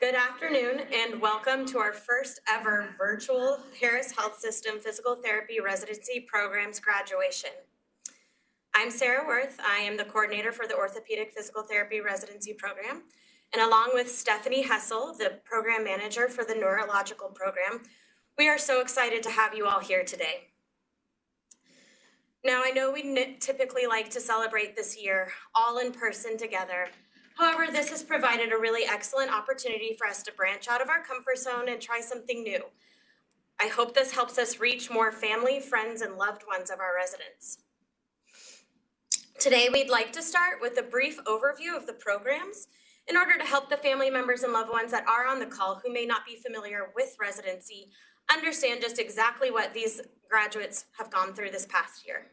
Good afternoon and welcome to our first ever virtual Harris Health System Physical Therapy Residency Programs graduation. I'm Sarah Worth. I am the coordinator for the Orthopedic Physical Therapy Residency Program, and along with Stephanie Hessel, the program manager for the Neurological Program, we are so excited to have you all here today. Now, I know we typically like to celebrate this year all in person together. However, this has provided a really excellent opportunity for us to branch out of our comfort zone and try something new. I hope this helps us reach more family, friends, and loved ones of our residents. Today, we'd like to start with a brief overview of the programs in order to help the family members and loved ones that are on the call who may not be familiar with residency understand just exactly what these graduates have gone through this past year.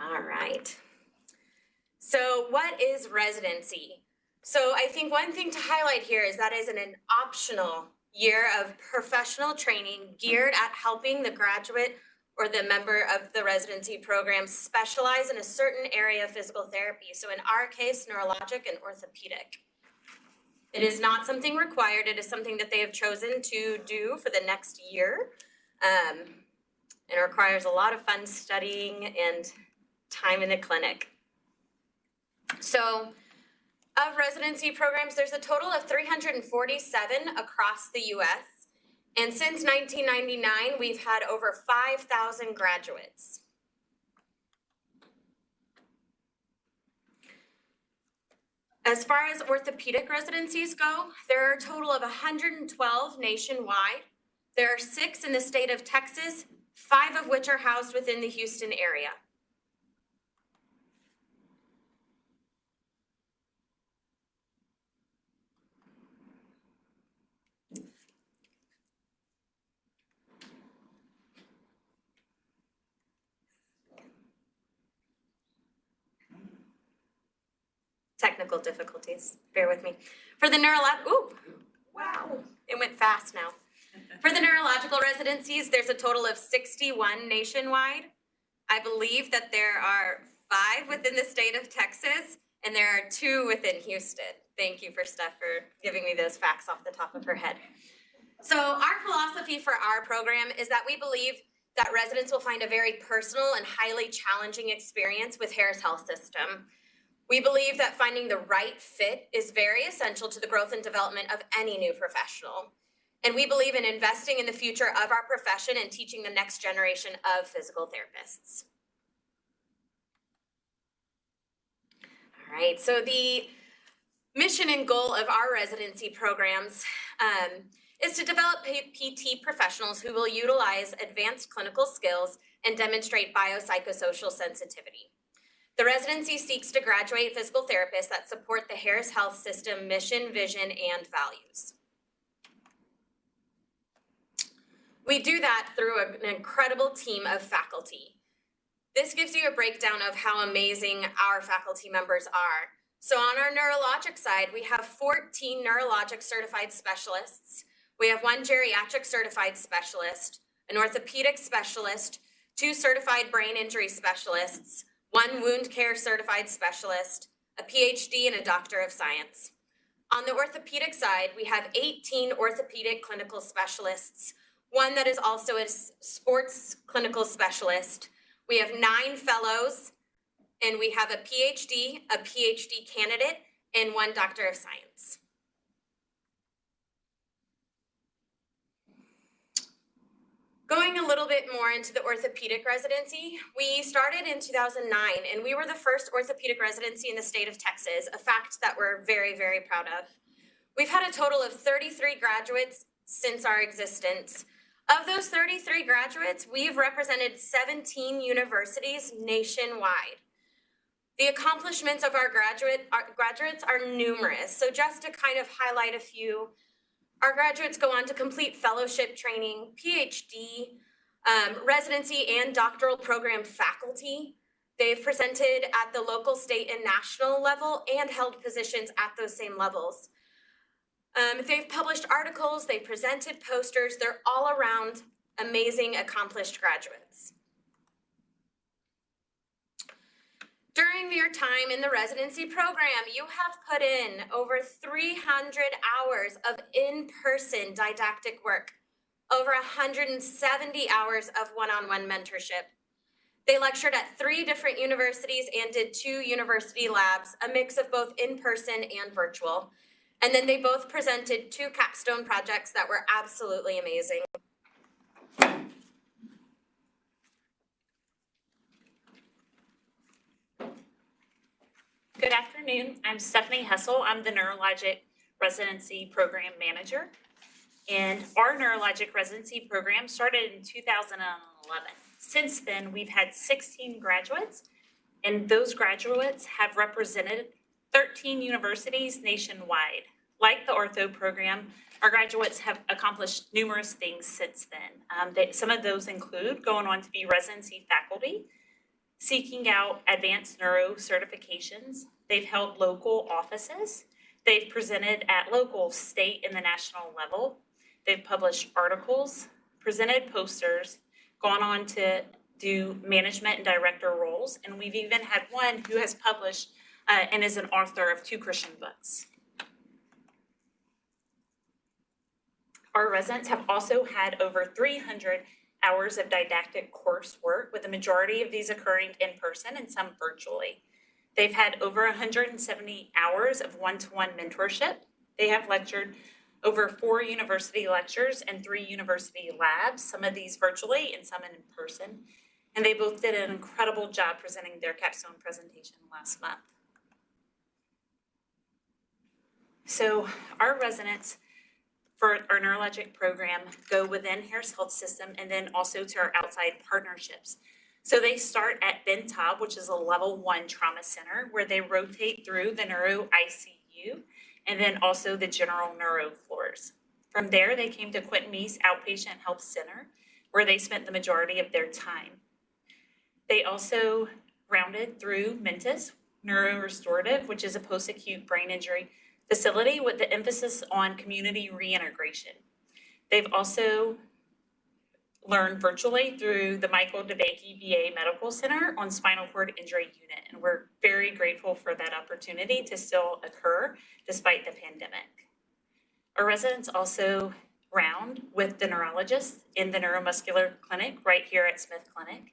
All right. So what is residency? So I think one thing to highlight here is that is an optional year of professional training geared at helping the graduate or the member of the residency program specialize in a certain area of physical therapy. So in our case, neurologic and orthopedic. It is not something required. It is something that they have chosen to do for the next year. It requires a lot of fun studying and time in the clinic. So of residency programs, there's a total of 347 across the US. And since 1999, we've had over 5,000 graduates. As far as orthopedic residencies go, there are a total of 112 nationwide. There are 6 in the state of Texas, 5 of which are housed within the Houston area. Technical difficulties, bear with me. For the it went fast now. For the neurological residencies, there's a total of 61 nationwide. I believe that there are 5 within the state of Texas, and there are 2 within Houston. Thank you for Steph for giving me those facts off the top of her head. So our philosophy for our program is that we believe that residents will find a very personal and highly challenging experience with Harris Health System. We believe that finding the right fit is very essential to the growth and development of any new professional. And we believe in investing in the future of our profession and teaching the next generation of physical therapists. All right, so the mission and goal of our residency programs is to develop PT professionals who will utilize advanced clinical skills and demonstrate biopsychosocial sensitivity. The residency seeks to graduate physical therapists that support the Harris Health System mission, vision, and values. We do that through an incredible team of faculty. This gives you a breakdown of how amazing our faculty members are. So on our neurologic side, we have 14 neurologic certified specialists. We have 1 geriatric certified specialist, an orthopedic specialist, 2 certified brain injury specialists, 1 wound care certified specialist, a PhD, and a Doctor of Science. On the orthopedic side, we have 18 orthopedic clinical specialists, 1 that is also a sports clinical specialist. We have 9 fellows, and we have a PhD candidate, and 1 Doctor of Science. Going a little bit more into the orthopedic residency, we started in 2009, and we were the first orthopedic residency in the state of Texas, a fact that we're very, very proud of. We've had a total of 33 graduates since our existence. Of those 33 graduates, we've represented 17 universities nationwide. The accomplishments of our graduates are numerous, so just to kind of highlight a few, our graduates go on to complete fellowship training, PhD, residency and doctoral program faculty. They've presented at the local, state, and national level and held positions at those same levels. They've published articles, they've presented posters, they're all around amazing, accomplished graduates. During your time in the residency program, you have put in over 300 hours of in-person didactic work, over 170 hours of one-on-one mentorship. They lectured at 3 different universities and did 2 university labs, a mix of both in-person and virtual. And then they both presented 2 capstone projects that were absolutely amazing. Good afternoon. I'm Stephanie Hessel. I'm the Neurologic Residency Program Manager. And our Neurologic Residency program started in 2011. Since then, we've had 16 graduates, and those graduates have represented 13 universities nationwide. Like the ortho program, our graduates have accomplished numerous things since then. Some of those include going on to be residency faculty, seeking out advanced neuro certifications. They've held local offices. They've presented at local, state, and the national level. They've published articles, presented posters, gone on to do management and director roles, and we've even had one who has published and is an author of 2 Christian books. Our residents have also had over 300 hours of didactic coursework, with the majority of these occurring in person and some virtually. They've had over 170 hours of one-to-one mentorship. They have lectured over 4 university lectures and 3 university labs, some of these virtually and some in person. And they both did an incredible job presenting their capstone presentation last month. So our residents for our neurologic program go within Harris Health System and then also to our outside partnerships. So they start at Ben Taub, which is a level 1 trauma center, where they rotate through the neuro ICU and then also the general neuro floors. From there, they came to Quentin Meese Outpatient Health Center, where they spent the majority of their time. They also rounded through Mentis Neurorestorative, which is a post-acute brain injury facility with the emphasis on community reintegration. They've also learned virtually through the Michael DeBakey VA Medical Center on spinal cord injury unit, and we're very grateful for that opportunity to still occur despite the pandemic. Our residents also round with the neurologist in the neuromuscular clinic right here at Smith Clinic.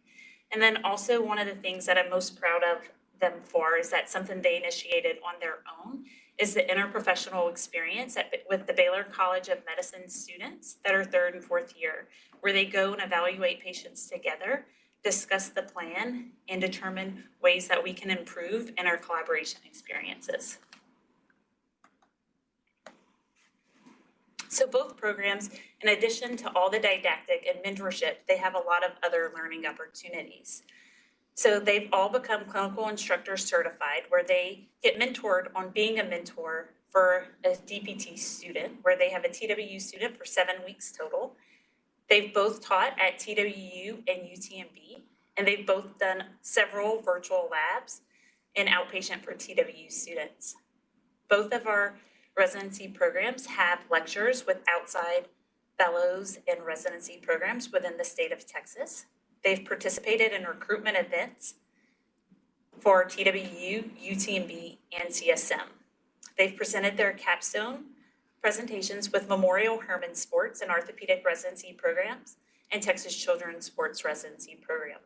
And then also one of the things that I'm most proud of them for is that something they initiated on their own is the interprofessional experience with the Baylor College of Medicine students that are 3rd and 4th year, where they go and evaluate patients together, discuss the plan, and determine ways that we can improve in our collaboration experiences. So both programs, in addition to all the didactic and mentorship, they have a lot of other learning opportunities. So they've all become clinical instructor certified, where they get mentored on being a mentor for a DPT student, where they have a TWU student for 7 weeks total. They've both taught at TWU and UTMB, and they've both done several virtual labs in outpatient for TWU students. Both of our residency programs have lectures with outside fellows and residency programs within the state of Texas. They've participated in recruitment events for TWU, UTMB, and CSM. They've presented their capstone presentations with Memorial Hermann Sports and Orthopedic Residency programs and Texas Children's Sports Residency program.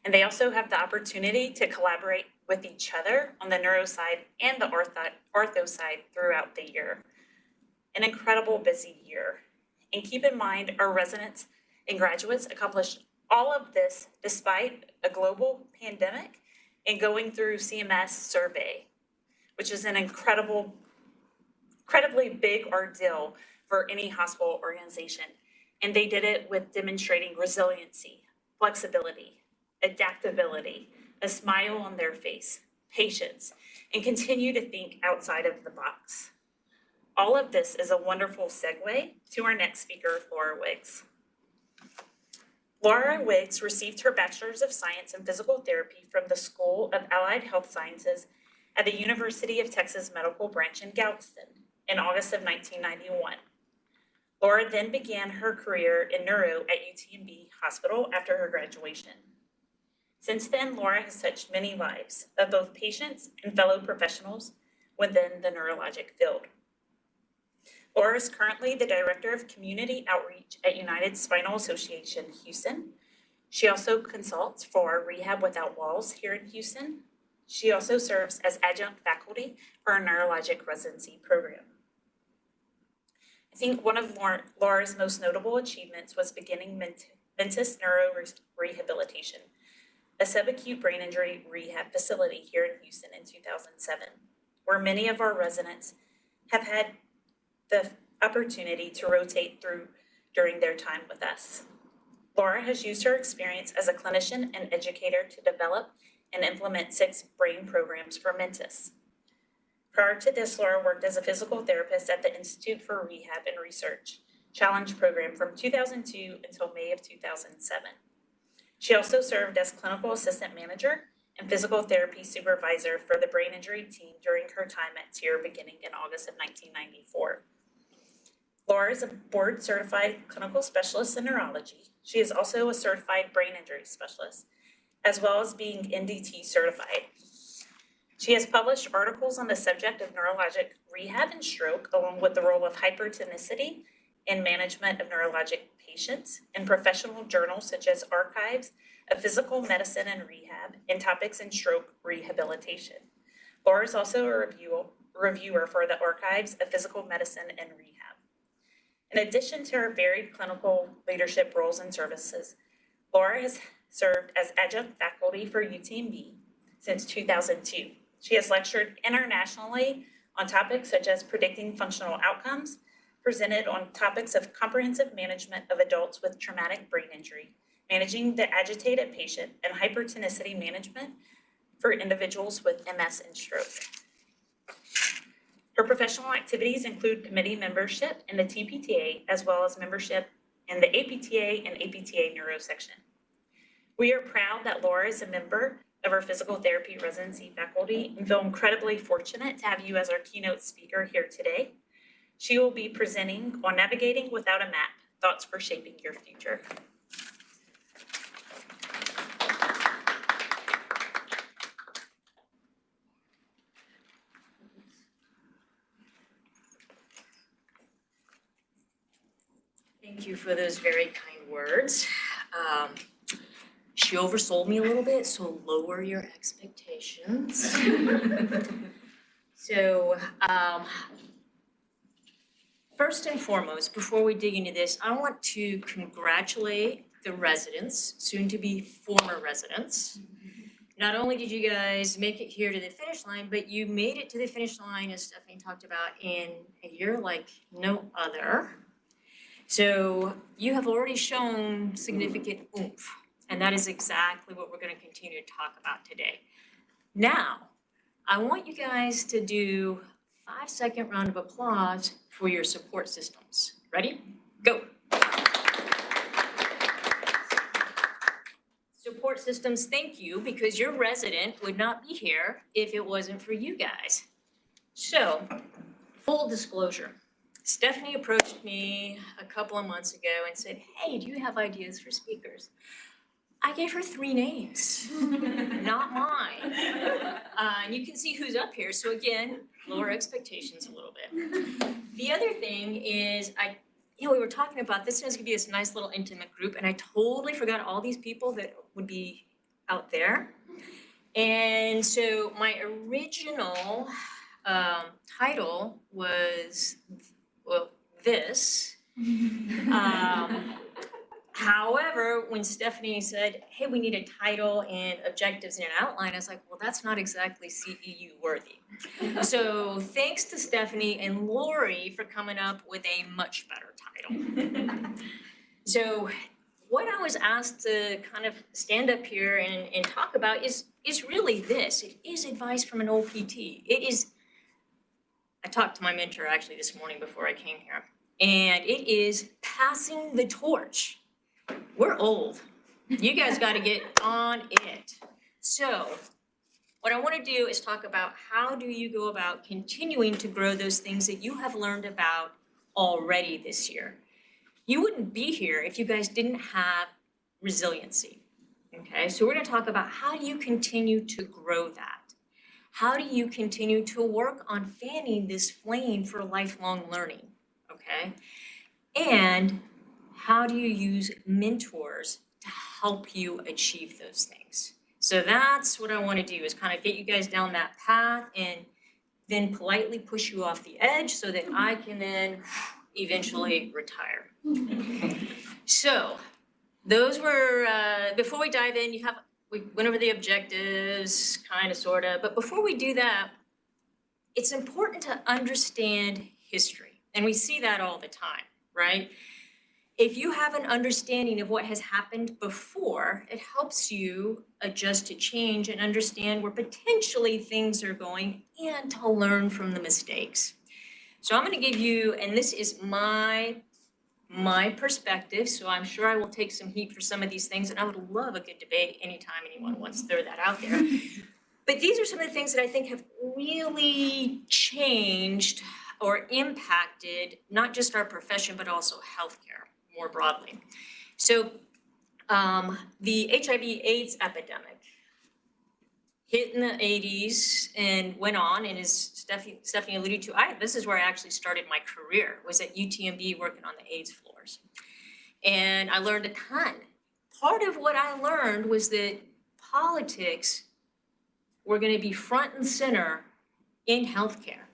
And they also have the opportunity to collaborate with each other on the neuro side and the ortho side throughout the year. An incredible busy year. And keep in mind, our residents and graduates accomplished all of this despite a global pandemic and going through CMS survey, which is an incredibly big ordeal for any hospital organization. And they did it with demonstrating resiliency, flexibility, adaptability, a smile on their face, patience, and continue to think outside of the box. All of this is a wonderful segue to our next speaker, Laura Wiggs. Laura Wiggs received her Bachelor's of Science in Physical Therapy from the School of Allied Health Sciences at the University of Texas Medical Branch in Galveston. in August of 1991. Laura then began her career in neuro at UTMB Hospital after her graduation. Since then, Laura has touched many lives of both patients and fellow professionals within the neurologic field. Laura is currently the Director of Community Outreach at United Spinal Association, Houston. She also consults for Rehab Without Walls here in Houston. She also serves as adjunct faculty for our Neurologic Residency program. I think one of Laura's most notable achievements was beginning Mentis Neuro Rehabilitation, a subacute brain injury rehab facility here in Houston in 2007, where many of our residents have had the opportunity to rotate through during their time with us. Laura has used her experience as a clinician and educator to develop and implement 6 brain programs for Mentis. Prior to this, Laura worked as a physical therapist at the Institute for Rehab and Research Challenge program from 2002 until May of 2007. She also served as clinical assistant manager and physical therapy supervisor for the brain injury team during her time at TIER beginning in August of 1994. Laura is a board-certified clinical specialist in neurology. She is also a certified brain injury specialist, as well as being NDT certified. She has published articles on the subject of neurologic rehab and stroke, along with the role of hypertonicity in management of neurologic patients in professional journals such as Archives of Physical Medicine and Rehab and Topics in Stroke Rehabilitation. Laura is also a reviewer for the Archives of Physical Medicine and Rehab. In addition to her varied clinical leadership roles and services, Laura has served as adjunct faculty for UTMB since 2002. She has lectured internationally on topics such as predicting functional outcomes, presented on topics of comprehensive management of adults with traumatic brain injury, managing the agitated patient, and hypertonicity management for individuals with MS and stroke. Her professional activities include committee membership in the TPTA, as well as membership in the APTA and APTA Neuro section. We are proud that Laura is a member of our physical therapy residency faculty and feel incredibly fortunate to have you as our keynote speaker here today. She will be presenting on Navigating Without a Map, Thoughts for Shaping Your Future. Thank you for those very kind words. She oversold me a little bit, so lower your expectations. So, first and foremost, before we dig into this, I want to congratulate the residents, soon to be former residents. Not only did you guys make it here to the finish line, but you made it to the finish line, as Stephanie talked about, in a year like no other. So you have already shown significant oomph, and that is exactly what we're going to continue to talk about today. Now, I want you guys to do a 5-second round of applause for your support systems. Ready? Go. Support systems, thank you, because your resident would not be here if it wasn't for you guys. So, full disclosure. Stephanie approached me a couple of months ago and said, hey, do you have ideas for speakers? I gave her 3 names, not mine. And you can see who's up here. So again, lower expectations a little bit. The other thing is, we were talking about this was gonna be this nice little intimate group, and I totally forgot all these people that would be out there. And so my original title was, well, this. However, when Stephanie said, hey, we need a title and objectives and an outline, I was like, well, that's not exactly CEU worthy. So thanks to Stephanie and Lori for coming up with a much better title. So what I was asked to kind of stand up here and talk about is really this. It is advice from an OPT. I talked to my mentor actually this morning before I came here, and it is passing the torch. We're old. You guys got to get on it. So What I want to do is talk about how do you go about continuing to grow those things that you have learned about already this year. You wouldn't be here if you guys didn't have resiliency. Okay, so we're going to talk about how do you continue to grow that? How do you continue to work on fanning this flame for lifelong learning? Okay, and how do you use mentors to help you achieve those things? So that's what I want to do, is kind of get you guys down that path and then politely push you off the edge so that I can then eventually retire. So those were, before we dive in, we went over the objectives, kind of, sort of, but before we do that, it's important to understand history. And we see that all the time, right? If you have an understanding of what has happened before, it helps you adjust to change and understand where potentially things are going and to learn from the mistakes. So I'm going to give you, and this is my perspective, so I'm sure I will take some heat for some of these things, and I would love a good debate anytime anyone wants to throw that out there. But these are some of the things that I think have really changed or impacted not just our profession, but also healthcare more broadly. So the HIV/AIDS epidemic hit in the 80s and went on, and as Stephanie alluded to, this is where I actually started my career, was at UTMB working on the AIDS floors. And I learned a ton. Part of what I learned was that politics were going to be front and center in healthcare.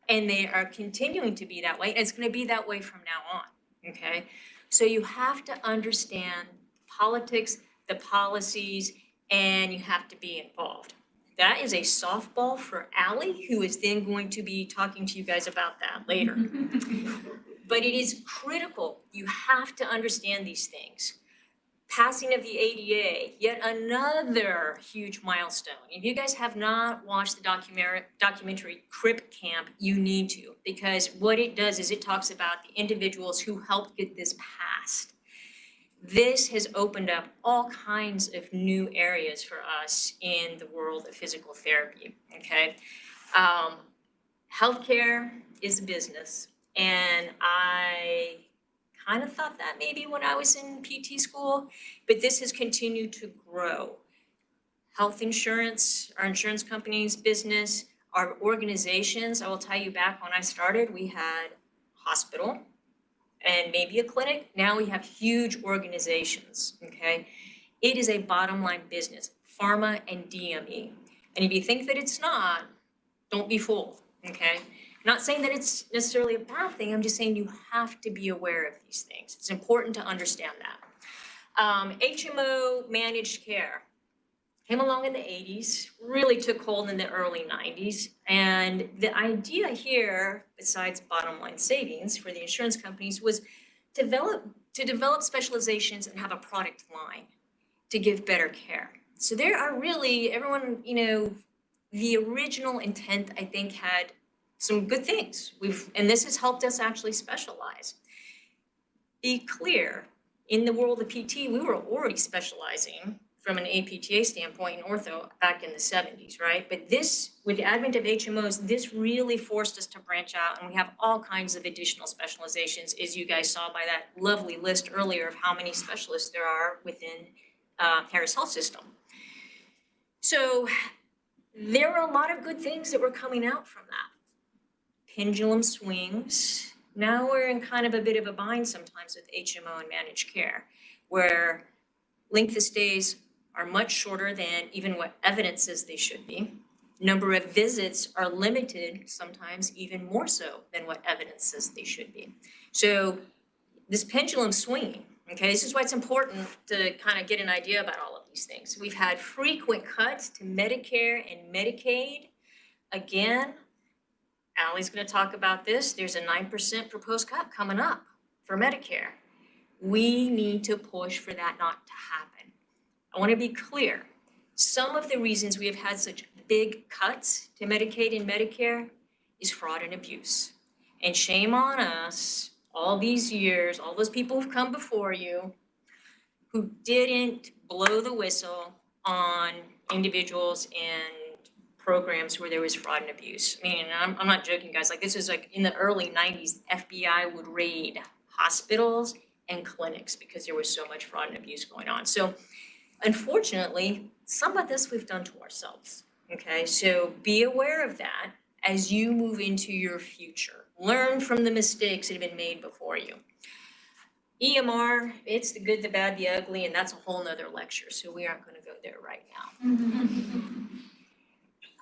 And they are continuing to be that way, and it's going to be that way from now on, okay? So you have to understand politics, the policies, and you have to be involved. That is a softball for Allie, who is then going to be talking to you guys about that later. But it is critical. You have to understand these things. Passing of the ADA, yet another huge milestone. If you guys have not watched the documentary Crip Camp, you need to, because what it does is it talks about the individuals who helped get this passed. This has opened up all kinds of new areas for us in the world of physical therapy, okay? Healthcare is a business, and I kind of thought that maybe when I was in PT school, but this has continued to grow. Health insurance, our insurance companies, business, our organizations, I will tell you, back when I started, we had hospital and maybe a clinic. Now we have huge organizations, okay? It is a bottom line business, pharma and DME. And if you think that it's not, don't be fooled, okay? Not saying that it's necessarily a bad thing, I'm just saying you have to be aware of these things. It's important to understand that. HMO managed care came along in the 80s, really took hold in the early 90s. And the idea here, besides bottom line savings for the insurance companies, was to develop specializations and have a product line to give better care. So there are really, everyone, the original intent, I think, had some good things. And this has helped us actually specialize. Be clear, in the world of PT, we were already specializing from an APTA standpoint in ortho back in the 70s, right? But this, with the advent of HMOs, this really forced us to branch out, and we have all kinds of additional specializations, as you guys saw by that lovely list earlier of how many specialists there are within Harris Health System. So there were a lot of good things that were coming out from that. Pendulum swings. Now we're in kind of a bit of a bind sometimes with HMO and managed care, where length of stays are much shorter than even what evidence says they should be. Number of visits are limited, sometimes even more so than what evidence says they should be. So this pendulum swinging, okay, this is why it's important to kind of get an idea about all of these things. We've had frequent cuts to Medicare and Medicaid. Again, Allie's going to talk about this. There's a 9% proposed cut coming up for Medicare. We need to push for that not to happen. I want to be clear. Some of the reasons we have had such big cuts to Medicaid and Medicare is fraud and abuse. And shame on us, all these years, all those people who've come before you who didn't blow the whistle on individuals and programs where there was fraud and abuse. I mean, I'm not joking, guys. Like, this is like in the early 90s, FBI would raid hospitals and clinics because there was so much fraud and abuse going on. So unfortunately, some of this we've done to ourselves. Okay, so be aware of that as you move into your future. Learn from the mistakes that have been made before you. EMR, it's the good, the bad, the ugly, and that's a whole nother lecture, so we aren't going to go there right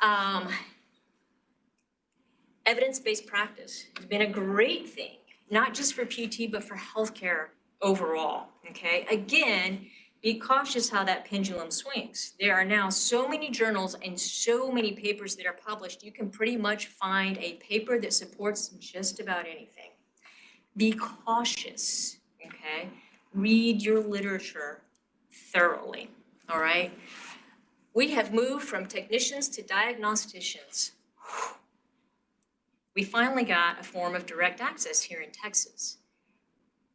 now. Evidence-based practice has been a great thing, not just for PT, but for healthcare overall, okay? Again, be cautious how that pendulum swings. There are now so many journals and so many papers that are published, you can pretty much find a paper that supports just about anything. Be cautious, okay? Read your literature thoroughly, all right? We have moved from technicians to diagnosticians. We finally got a form of direct access here in Texas.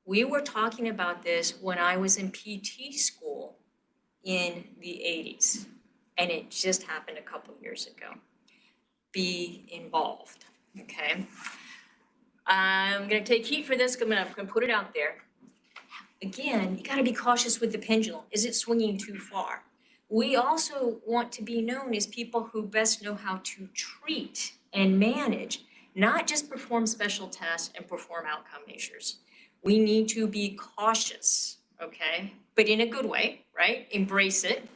We were talking about this when I was in PT school in the 80s, and it just happened a couple years ago. Be involved, okay? I'm gonna take heat for this, I'm gonna put it out there. Again, you gotta be cautious with the pendulum. Is it swinging too far? We also want to be known as people who best know how to treat and manage, not just perform special tests and perform outcome measures. We need to be cautious, okay? But in a good way, right? Embrace it.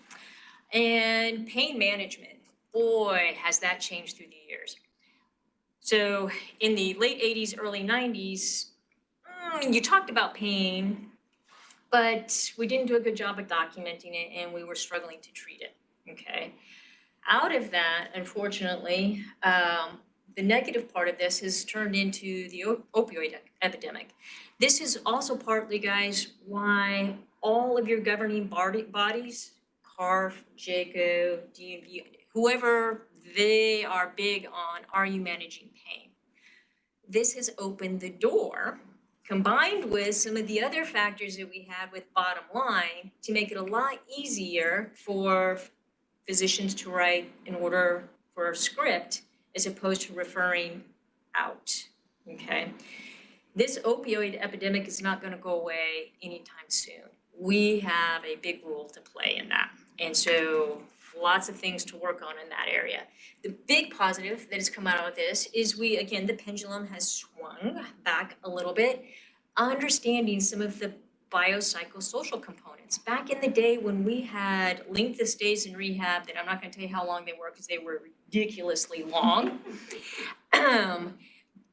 And pain management, boy, has that changed through the years. So in the late 80s, early 90s, you talked about pain, but we didn't do a good job of documenting it and we were struggling to treat it, okay? Out of that, unfortunately, the negative part of this has turned into the opioid epidemic. This is also partly, guys, why all of your governing bodies, CARF, JACO, DNB, whoever, they are big on, are you managing pain? This has opened the door, combined with some of the other factors that we had with bottom line, to make it a lot easier for physicians to write an order for a script as opposed to referring out, okay? This opioid epidemic is not going to go away anytime soon. We have a big role to play in that. And so lots of things to work on in that area. The big positive that has come out of this is again, the pendulum has swung back a little bit, understanding some of the biopsychosocial components. Back in the day when we had length of stays in rehab, that I'm not going to tell you how long they were because they were ridiculously long,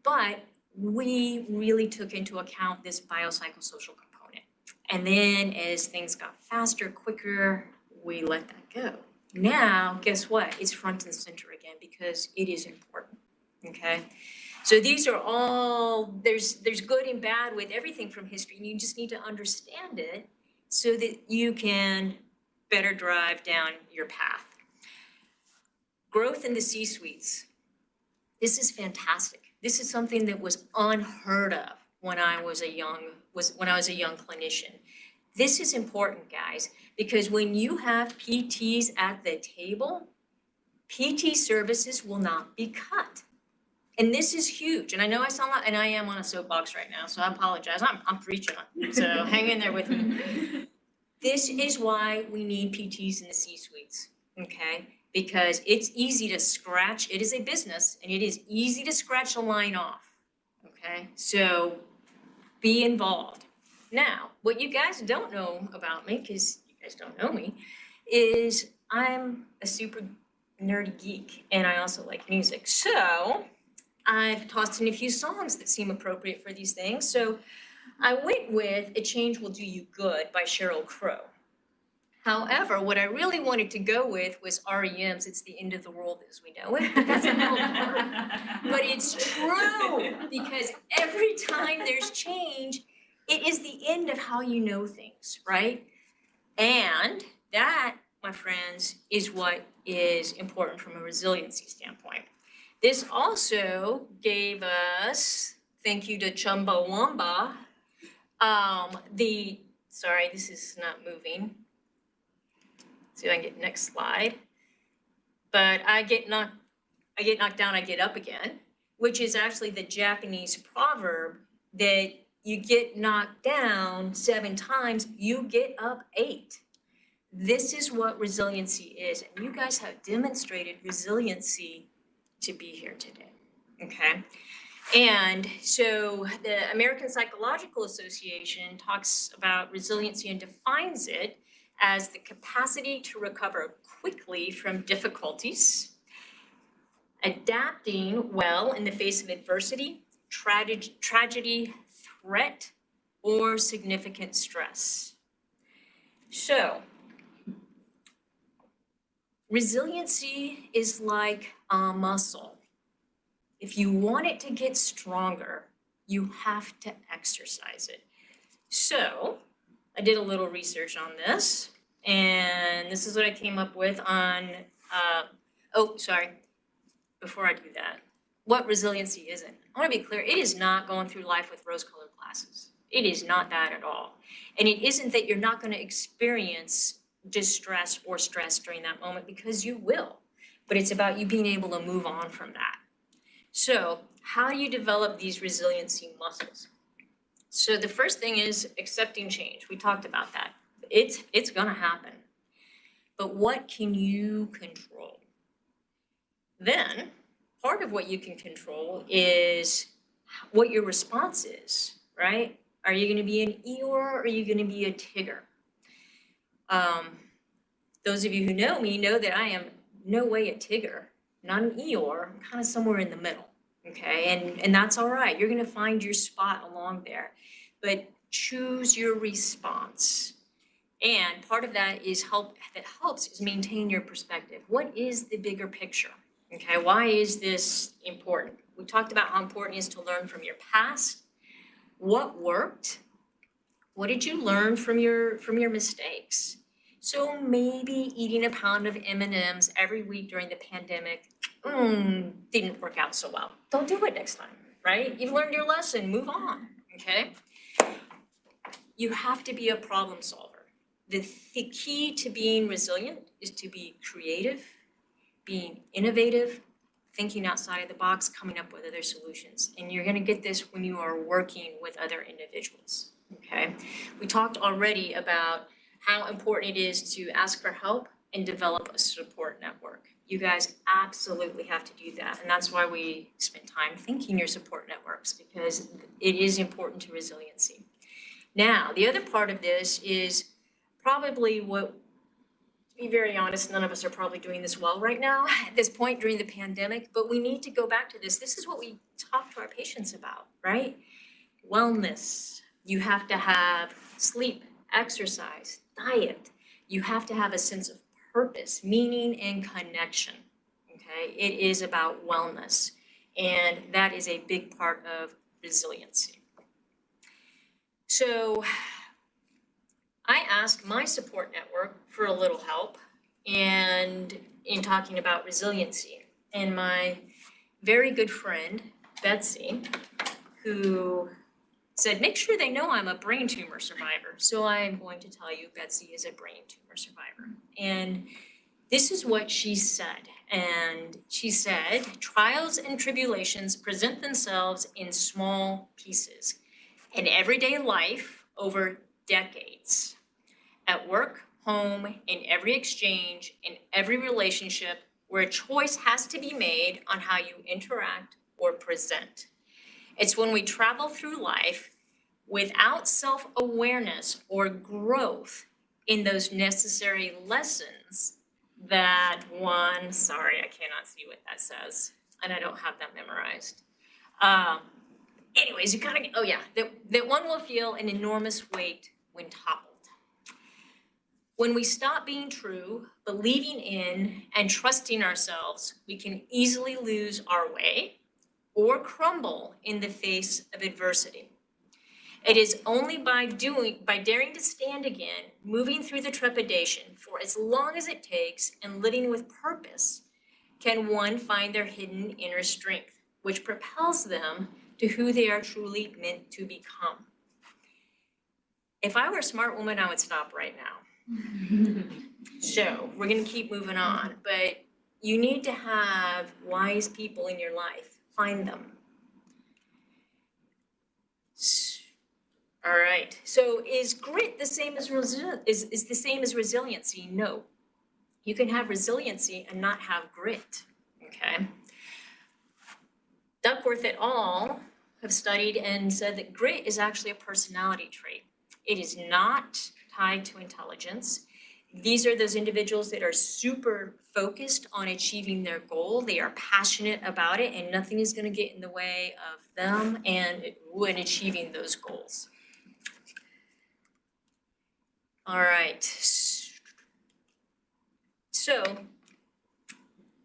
but we really took into account this biopsychosocial component. And then as things got faster, quicker, we let that go. Now, guess what? It's front and center again because it is important, okay? So these are all, there's good and bad with everything from history, and you just need to understand it so that you can better drive down your path. Growth in the C-suites. This is fantastic. This is something that was unheard of when I was a young clinician. This is important, guys, because when you have PTs at the table, PT services will not be cut. And this is huge. And I know I sound like, and I am on a soapbox right now, so I apologize. I'm preaching, so hang in there with me. This is why we need PTs in the C-suites, okay? Because it's easy to scratch, it is a business, and it is easy to scratch a line off, okay? So be involved. Now, what you guys don't know about me, because you guys don't know me, is I'm a super nerdy geek, and I also like music. So I've tossed in a few songs that seem appropriate for these things. So I went with A Change Will Do You Good by Sheryl Crow. However, what I really wanted to go with was REM's It's the End of the World as We Know It. But it's true, because every time there's change, it is the end of how you know things, right? And that, my friends, is what is important from a resiliency standpoint. This also gave us, thank you to Chumbawamba, sorry, this is not moving. See if I can get next slide. but I get knocked down, I get up again, which is actually the Japanese proverb that you get knocked down 7 times, you get up 8. This is what resiliency is, and you guys have demonstrated resiliency to be here today, okay? And so the American Psychological Association talks about resiliency and defines it as the capacity to recover quickly from difficulties, adapting well in the face of adversity, tragedy, threat, or significant stress. So, resiliency is like a muscle. If you want it to get stronger, you have to exercise it. So, I did a little research on this, and this is what I came up with on, before I do that, what resiliency isn't. I want to be clear, it is not going through life with rose-colored glasses. It is not that at all. And it isn't that you're not going to experience distress or stress during that moment, because you will. But it's about you being able to move on from that. So how do you develop these resiliency muscles? So the first thing is accepting change. We talked about that. It's going to happen. But what can you control? Then part of what you can control is what your response is, right? Are you going to be an Eeyore or are you going to be a Tigger? Those of you who know me know that I am no way a Tigger, not an Eeyore. I'm kind of somewhere in the middle, okay? And that's all right. You're going to find your spot along there. But choose your response. And part of that is helps is maintain your perspective. What is the bigger picture? Okay, why is this important? We talked about how important it is to learn from your past. What worked? What did you learn from your mistakes? So maybe eating a pound of M&Ms every week during the pandemic didn't work out so well. Don't do it next time, right? You've learned your lesson, move on, okay? You have to be a problem solver. The key to being resilient is to be creative, being innovative, thinking outside of the box, coming up with other solutions. And you're going to get this when you are working with other individuals, okay? We talked already about how important it is to ask for help and develop a support network. You guys absolutely have to do that. And that's why we spend time thinking your support networks, because it is important to resiliency. Now, the other part of this is probably what, to be very honest, none of us are probably doing this well right now at this point during the pandemic, but we need to go back to this. This is what we talk to our patients about, right? Wellness. You have to have sleep, exercise, diet. You have to have a sense of purpose, meaning, and connection, okay? It is about wellness, and that is a big part of resiliency. So I asked my support network for a little help and in talking about resiliency. And my very good friend, Betsy, who said, make sure they know I'm a brain tumor survivor. So I am going to tell you Betsy is a brain tumor survivor. And this is what she said. And she said, trials and tribulations present themselves in small pieces in everyday life over decades. At work, home, in every exchange, in every relationship, where a choice has to be made on how you interact or present. It's when we travel through life without self-awareness or growth in those necessary lessons that one, sorry, I cannot see what that says, and I don't have that memorized. Anyways, you kind of, that one will feel an enormous weight when toppled. When we stop being true, believing in, and trusting ourselves, we can easily lose our way or crumble in the face of adversity. It is only by daring to stand again, moving through the trepidation for as long as it takes, and living with purpose, can one find their hidden inner strength, which propels them to who they are truly meant to become. If I were a smart woman, I would stop right now. So we're going to keep moving on. But, you need to have wise people in your life. Find them. All right. So is grit the same as is the same as resiliency? No. You can have resiliency and not have grit. Okay. Duckworth et al. Have studied and said that grit is actually a personality trait. It is not tied to intelligence. These are those individuals that are super focused on achieving their goal. They are passionate about it, and nothing is going to get in the way of them and when achieving those goals. All right. So,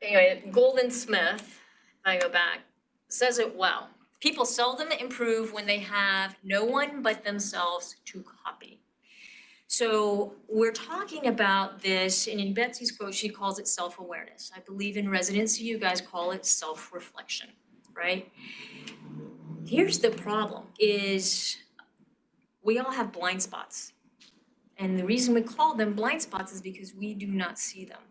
anyway, Golden Smith, if I go back, says it well. People seldom improve when they have no one but themselves to copy. So we're talking about this, and in Betsy's quote, she calls it self-awareness. I believe in residency, you guys call it self-reflection, right? Here's the problem is we all have blind spots. And the reason we call them blind spots is because we do not see them.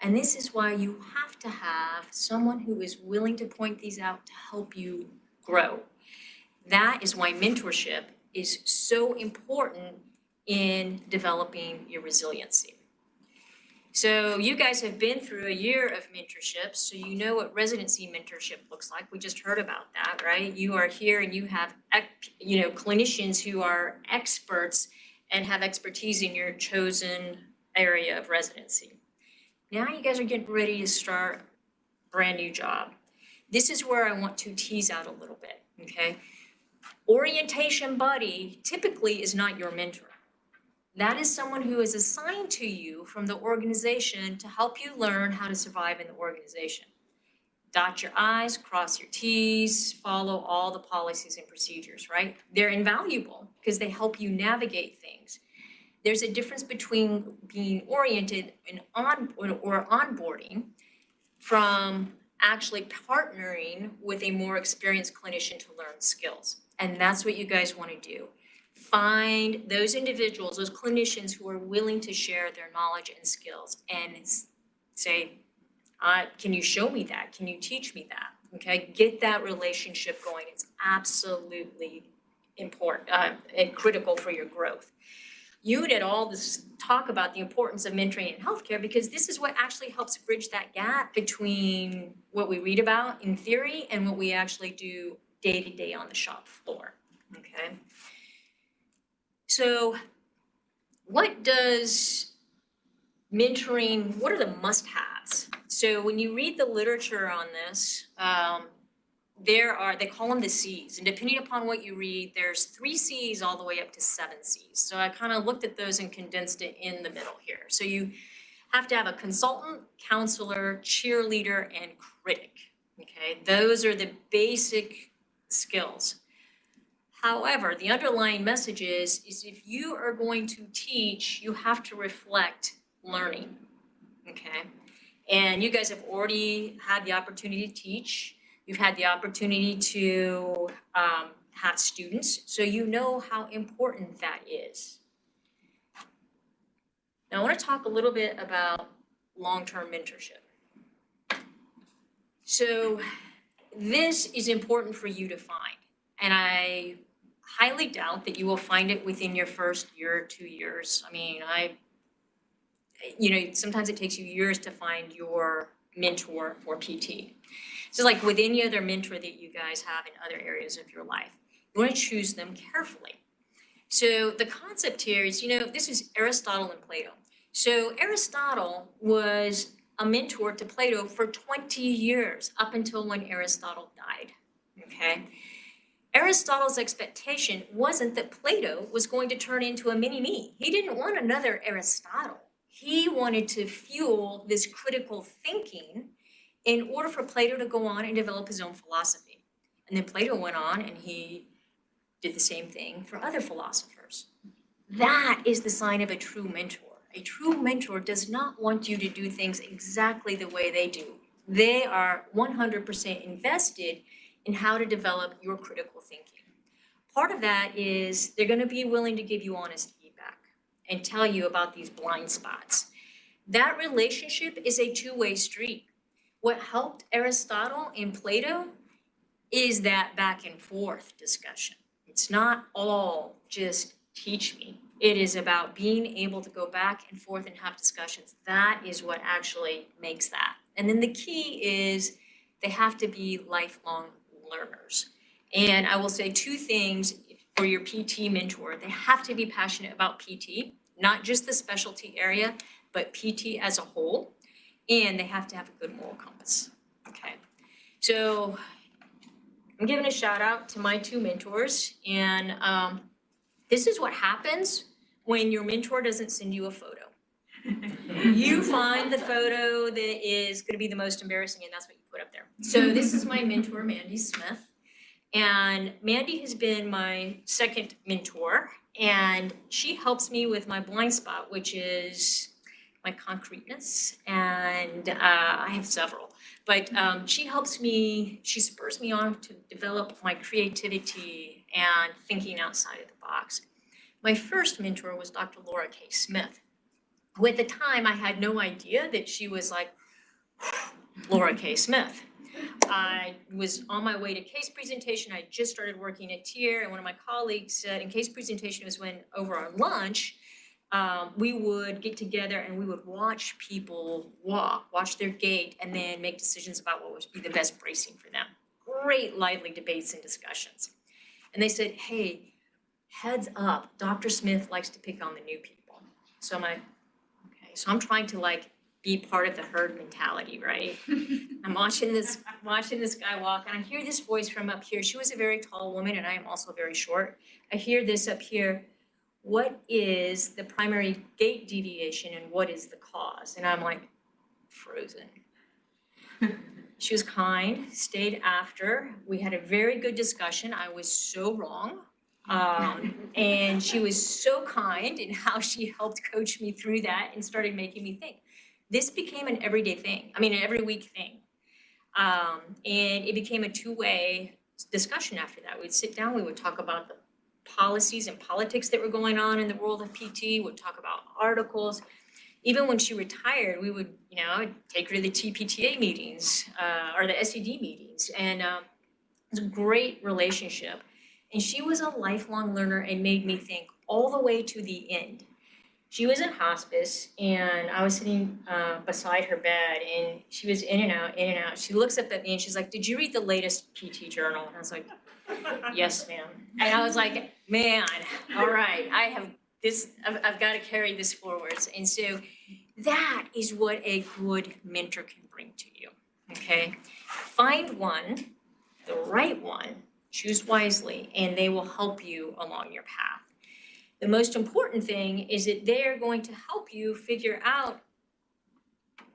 And this is why you have to have someone who is willing to point these out to help you grow. That is why mentorship is so important in developing your resiliency. So you guys have been through a year of mentorship, so you know what residency mentorship looks like. We just heard about that, right? You are here and you have, clinicians who are experts and have expertise in your chosen area of residency. Now you guys are getting ready to start a brand new job. This is where I want to tease out a little bit, okay? Orientation buddy typically is not your mentor. That is someone who is assigned to you from the organization to help you learn how to survive in the organization. Dot your I's, cross your T's, follow all the policies and procedures, right? They're invaluable because they help you navigate things. There's a difference between being oriented and onboarding from actually partnering with a more experienced clinician to learn skills. And that's what you guys want to do. Find those individuals, those clinicians who are willing to share their knowledge and skills and say, can you show me that? Can you teach me that? Okay, get that relationship going. It's absolutely important and critical for your growth. You did all this talk about the importance of mentoring in healthcare because this is what actually helps bridge that gap between what we read about in theory and what we actually do day to day on the shop floor, okay? So what does mentoring, what are the must-haves? So when you read the literature on this, they call them the C's, and depending upon what you read, there's 3 C's all the way up to 7 C's. So I kind of looked at those and condensed it in the middle here. So you have to have a consultant, counselor, cheerleader, and critic, okay? Those are the basic skills. However, the underlying message is if you are going to teach, you have to reflect learning, okay? And you guys have already had the opportunity to teach. You've had the opportunity to have students, so you know how important that is. Now, I want to talk a little bit about long-term mentorship. So this is important for you to find, and I highly doubt that you will find it within your first year or 2 years. I mean, sometimes it takes you years to find your mentor for PT. So like with any other mentor that you guys have in other areas of your life, you want to choose them carefully. So the concept here is, this is Aristotle and Plato. So Aristotle was a mentor to Plato for 20 years, up until when Aristotle died, okay? Aristotle's expectation wasn't that Plato was going to turn into a mini-me. He didn't want another Aristotle. He wanted to fuel this critical thinking in order for Plato to go on and develop his own philosophy. And then Plato went on and he did the same thing for other philosophers. That is the sign of a true mentor. A true mentor does not want you to do things exactly the way they do. They are 100% invested in how to develop your critical thinking. Part of that is they're going to be willing to give you honest feedback and tell you about these blind spots. that relationship is a two-way street. What helped Aristotle and Plato is that back and forth discussion. It's not all just teach me. It is about being able to go back and forth and have discussions. That is what actually makes that. And then the key is they have to be lifelong learners. And I will say two things for your PT mentor. They have to be passionate about PT, not just the specialty area, but PT as a whole. And they have to have a good moral compass. Okay. So I'm giving a shout out to my two mentors. And this is what happens when your mentor doesn't send you a photo. You find the photo that is going to be the most embarrassing, and that's what you put up there. So this is my mentor, Mandy Smith. And Mandy has been my second mentor, and she helps me with my blind spot, which is my concreteness, and I have several. But she helps me, she spurs me on to develop my creativity and thinking outside of the box. My first mentor was Dr. Laura K. Smith, who at the time I had no idea that she was like Laura K. Smith. I was on my way to case presentation. I just started working at TIER, and one of my colleagues said, in case presentation was when over our lunch, we would get together and we would watch people walk, watch their gait, and then make decisions about what would be the best bracing for them. Great lively debates and discussions. And they said, hey, heads up, Dr. Smith likes to pick on the new people. So I'm like, okay, so I'm trying to like be part of the herd mentality, right? I'm watching this guy walk, and I hear this voice from up here. She was a very tall woman, and I am also very short. I hear this up here. What is the primary gait deviation and what is the cause? And I'm like, frozen. She was kind, stayed after. We had a very good discussion. I was so wrong. And she was so kind in how she helped coach me through that and started making me think. This became an everyday thing. I mean, an every week thing. And it became a two-way discussion after that. We'd sit down, we would talk about the policies and politics that were going on in the world of PT, would talk about articles. Even when she retired, we would, I'd take her to the TPTA meetings or the SED meetings. And it was a great relationship. And she was a lifelong learner and made me think all the way to the end. She was in hospice, and I was sitting beside her bed, and she was in and out, in and out. She looks up at me and she's like, did you read the latest PT journal? And I was like, yes, ma'am. And I was like, man, all right, I have this, I've got to carry this forwards. And so that is what a good mentor can bring to you, okay? Find one, the right one, choose wisely, and they will help you along your path. The most important thing is that they're going to help you figure out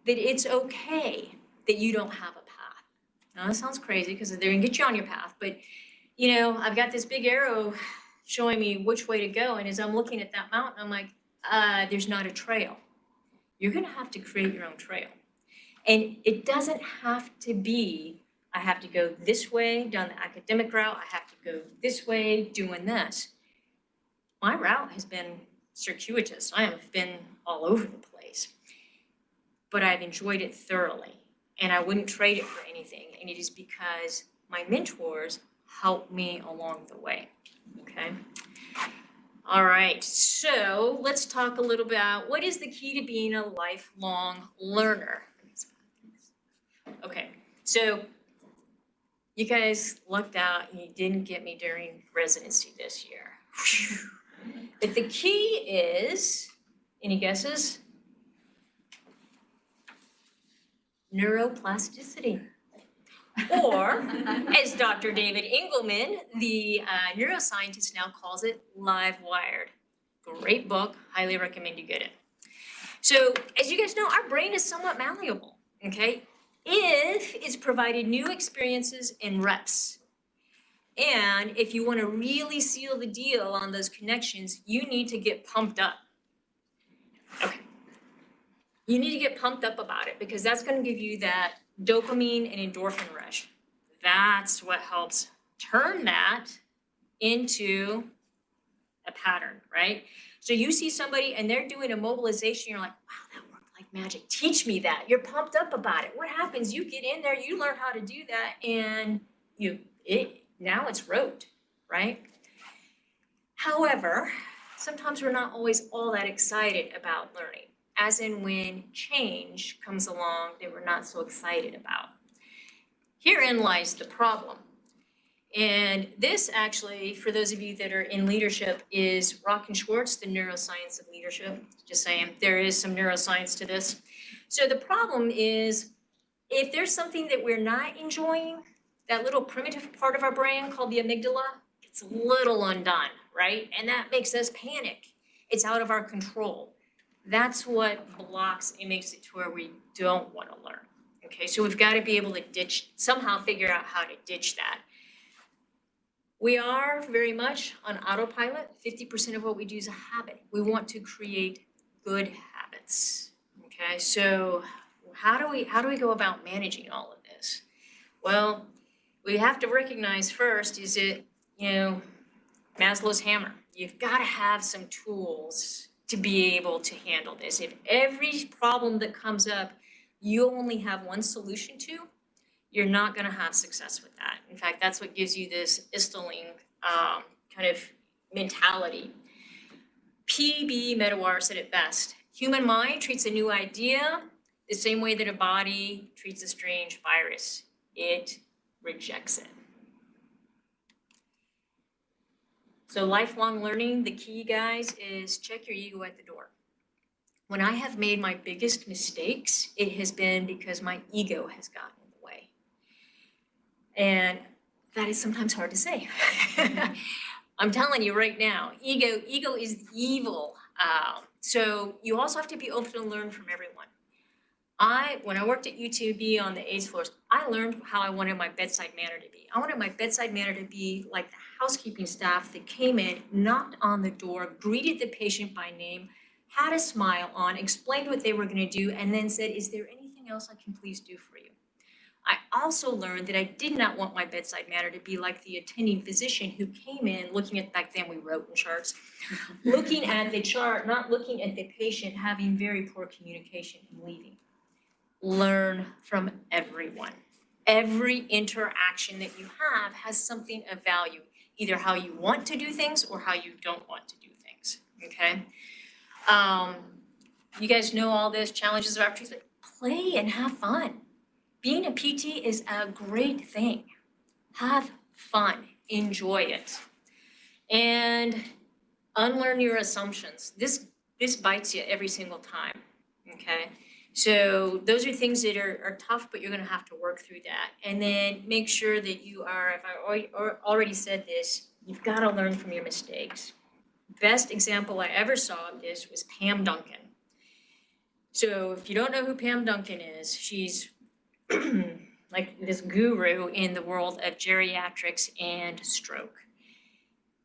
that it's okay that you don't have a path. Now, that sounds crazy because they're going to get you on your path, but I've got this big arrow showing me which way to go, and as I'm looking at that mountain, I'm like, there's not a trail. You're going to have to create your own trail. And it doesn't have to be, I have to go this way down the academic route, I have to go this way doing this. My route has been circuitous. I have been all over the place, but I've enjoyed it thoroughly, and I wouldn't trade it for anything. And it is because my mentors helped me along the way, okay? All right, so let's talk a little bit about what is the key to being a lifelong learner. Okay, so you guys lucked out and you didn't get me during residency this year. Whew. But the key is, any guesses? Neuroplasticity. Or, as Dr. David Engelman, the neuroscientist now calls it, live wired. Great book, highly recommend you get it. So, as you guys know, our brain is somewhat malleable, okay? If it's provided new experiences and reps. And if you want to really seal the deal on those connections, you need to get pumped up. Okay. You need to get pumped up about it because that's going to give you that dopamine and endorphin rush. That's what helps turn that into a pattern, right? So you see somebody and they're doing a mobilization, you're like, wow, that worked like magic. Teach me that. You're pumped up about it. What happens? You get in there, you learn how to do that, and now it's rote, right? However, sometimes we're not always all that excited about learning, as in when change comes along that we're not so excited about. Herein lies the problem. And this actually, for those of you that are in leadership, is Rock and Schwartz, the neuroscience of leadership. Just saying, there is some neuroscience to this. So the problem is, if there's something that we're not enjoying, that little primitive part of our brain called the amygdala gets a little undone, right? And that makes us panic. It's out of our control. That's what blocks and makes it to where we don't want to learn. Okay, so we've got to be able to somehow figure out how to ditch that. We are very much on autopilot. 50% of what we do is a habit. We want to create good habits. Okay, so how do we go about managing all of this? Well, we have to recognize first is it, Maslow's hammer. You've got to have some tools to be able to handle this. If every problem that comes up, you only have one solution to, you're not going to have success with that. In fact, that's what gives you this Isterling kind of mentality. P.B. Medawar said it best. Human mind treats a new idea the same way that a body treats a strange virus. It rejects it. So lifelong learning, the key, guys, is check your ego at the door. When I have made my biggest mistakes, it has been because my ego has gotten in the way. And that is sometimes hard to say. I'm telling you right now, ego is evil. So you also have to be open to learn from everyone. When I worked at UTB on the AIDS floors, I learned how I wanted my bedside manner to be. I wanted my bedside manner to be like the housekeeping staff that came in, knocked on the door, greeted the patient by name, had a smile on, explained what they were going to do, and then said, "Is there anything else I can please do for you?" I also learned that I did not want my bedside manner to be like the attending physician who came in looking at, back then we wrote in charts, looking at the chart, not looking at the patient, having very poor communication and leaving. Learn from everyone. Every interaction that you have has something of value, either how you want to do things or how you don't want to do things, okay? You guys know all this, challenges of opportunities, but play and have fun. Being a PT is a great thing. Have fun, enjoy it. And unlearn your assumptions. This bites you every single time, okay? So those are things that are tough, but you're gonna have to work through that. And then make sure that you are, if I already said this, you've gotta learn from your mistakes. Best example I ever saw of this was Pam Duncan. So if you don't know who Pam Duncan is, she's like this guru in the world of geriatrics and stroke.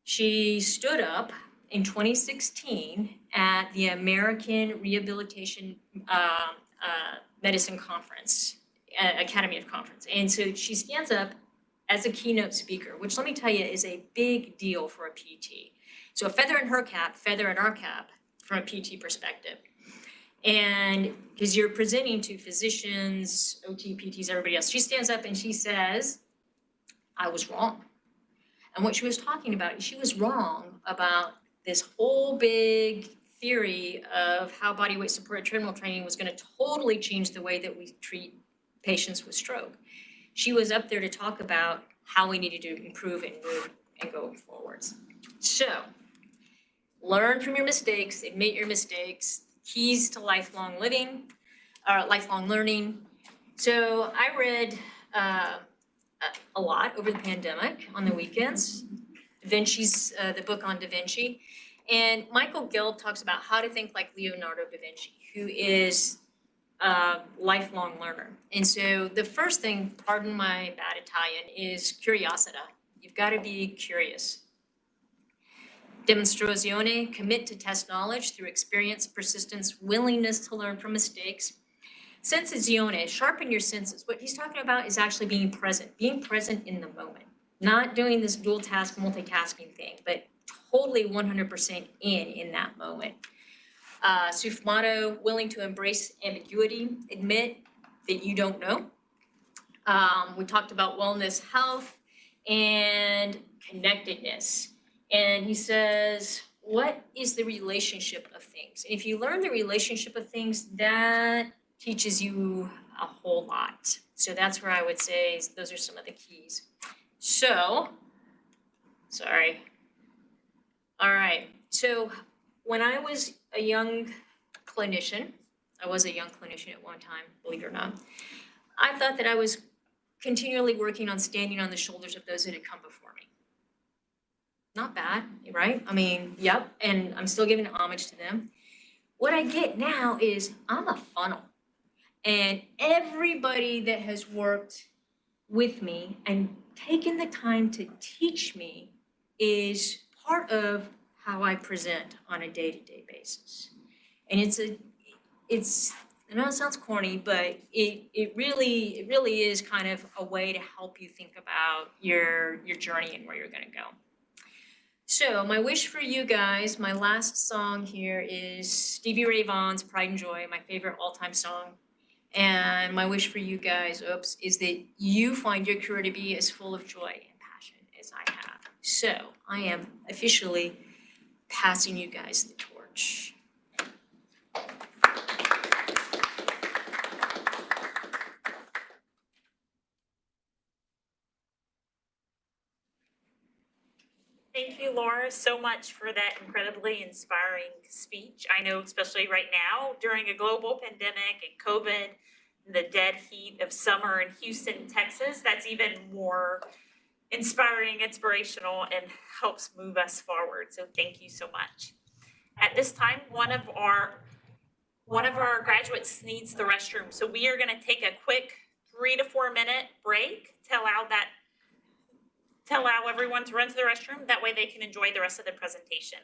She stood up in 2016 at the American Rehabilitation Medicine Conference, Academy of Conference. And so she stands up as a keynote speaker, which let me tell you is a big deal for a PT. So a feather in her cap, feather in our cap from a PT perspective. And because you're presenting to physicians, OT, PTs, everybody else, she stands up and she says, "I was wrong." And what she was talking about is she was wrong about this whole big theory of how body weight supported treadmill training was going to totally change the way that we treat patients with stroke. She was up there to talk about how we needed to improve and move and go forwards. So learn from your mistakes, admit your mistakes, keys to lifelong living, lifelong learning. So I read a lot over the pandemic on the weekends. Da Vinci's, the book on Da Vinci. And Michael Gelb talks about how to think like Leonardo da Vinci, who is a lifelong learner. And so the first thing, pardon my bad Italian, is curiosity. You've got to be curious. Demonstrazione, commit to test knowledge through experience, persistence, willingness to learn from mistakes. Sensazione, sharpen your senses. What he's talking about is actually being present in the moment, not doing this dual task, multitasking thing, but totally 100% in that moment. SUF motto, willing to embrace ambiguity, admit that you don't know. We talked about wellness, health, and connectedness. And he says, what is the relationship of things? And if you learn the relationship of things, that teaches you a whole lot. So that's where I would say those are some of the keys. So, sorry. All right. So when I was a young clinician, I was a young clinician at one time, believe it or not, I thought that I was continually working on standing on the shoulders of those that had come before me. Not bad, right? I mean, yep, and I'm still giving homage to them. What I get now is I'm a funnel. And everybody that has worked with me and taken the time to teach me is part of how I present on a day-to-day basis. And I know it sounds corny, but it really is kind of a way to help you think about your journey and where you're gonna go. So my wish for you guys, my last song here is Stevie Ray Vaughan's Pride and Joy, my favorite all-time song. And my wish for you guys, is that you find your career to be as full of joy and passion as I have. So I am officially passing you guys the torch. Thank you, Laura, so much for that incredibly inspiring speech. I know, especially right now, during a global pandemic and COVID, the dead heat of summer in Houston, Texas, that's even more inspiring, inspirational, and helps move us forward. So thank you so much. At this time, one of our graduates needs the restroom. So we are going to take a quick 3 to 4 minute break to allow everyone to run to the restroom. That way they can enjoy the rest of the presentation.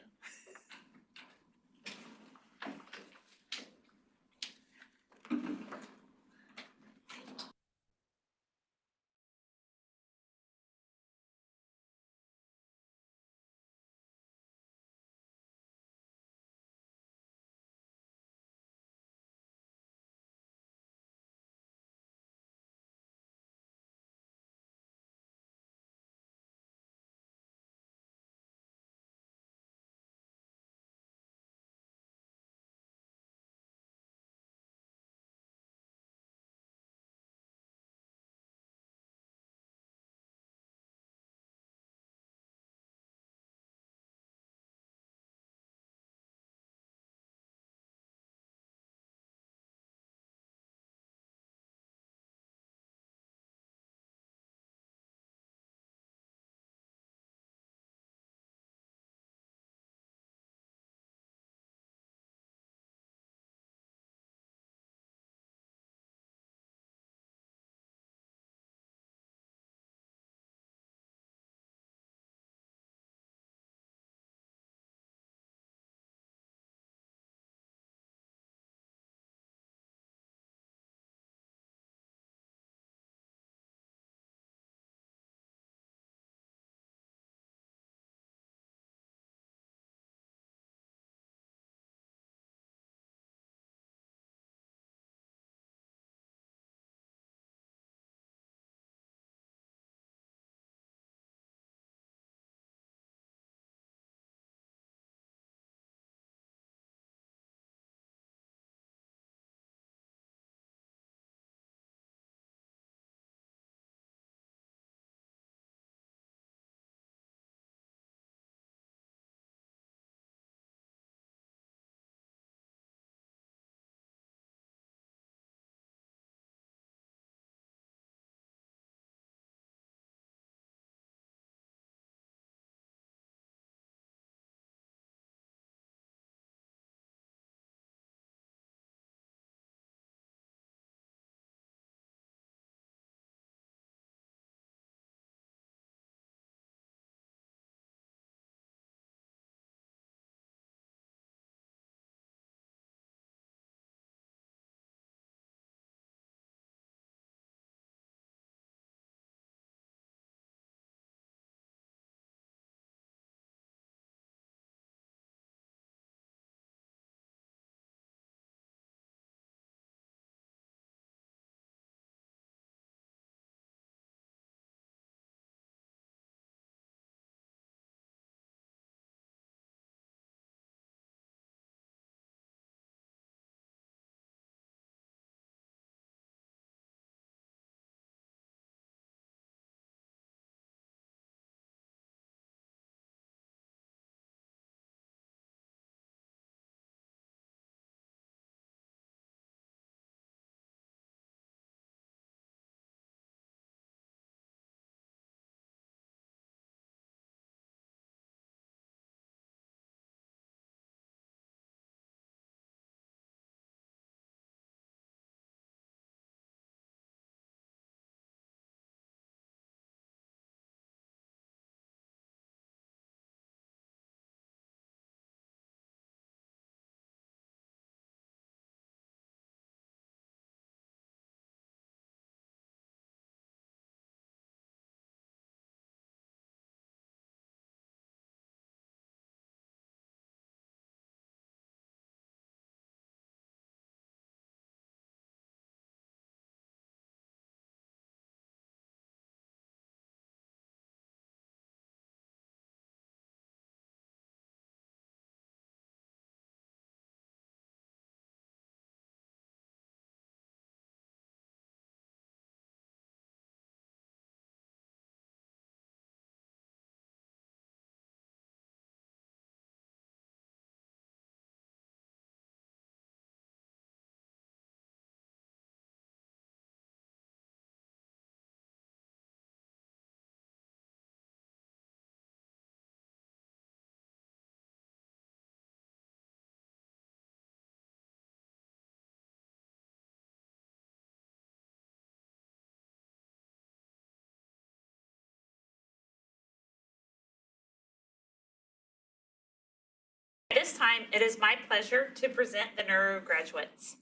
At this time, it is my pleasure to present the neuro graduates.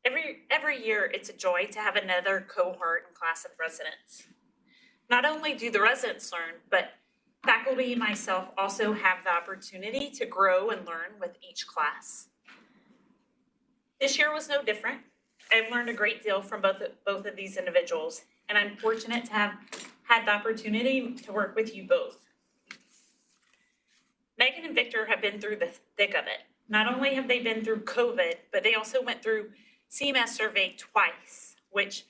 Every year, it's a joy to have another cohort and class of residents. Not only do the residents learn, but faculty and myself also have the opportunity to grow and learn with each class. This year was no different. I've learned a great deal from both of these individuals, and I'm fortunate to have had the opportunity to work with you both. Megan and Victor have been through the thick of it. Not only have they been through COVID, but they also went through CMS survey twice, which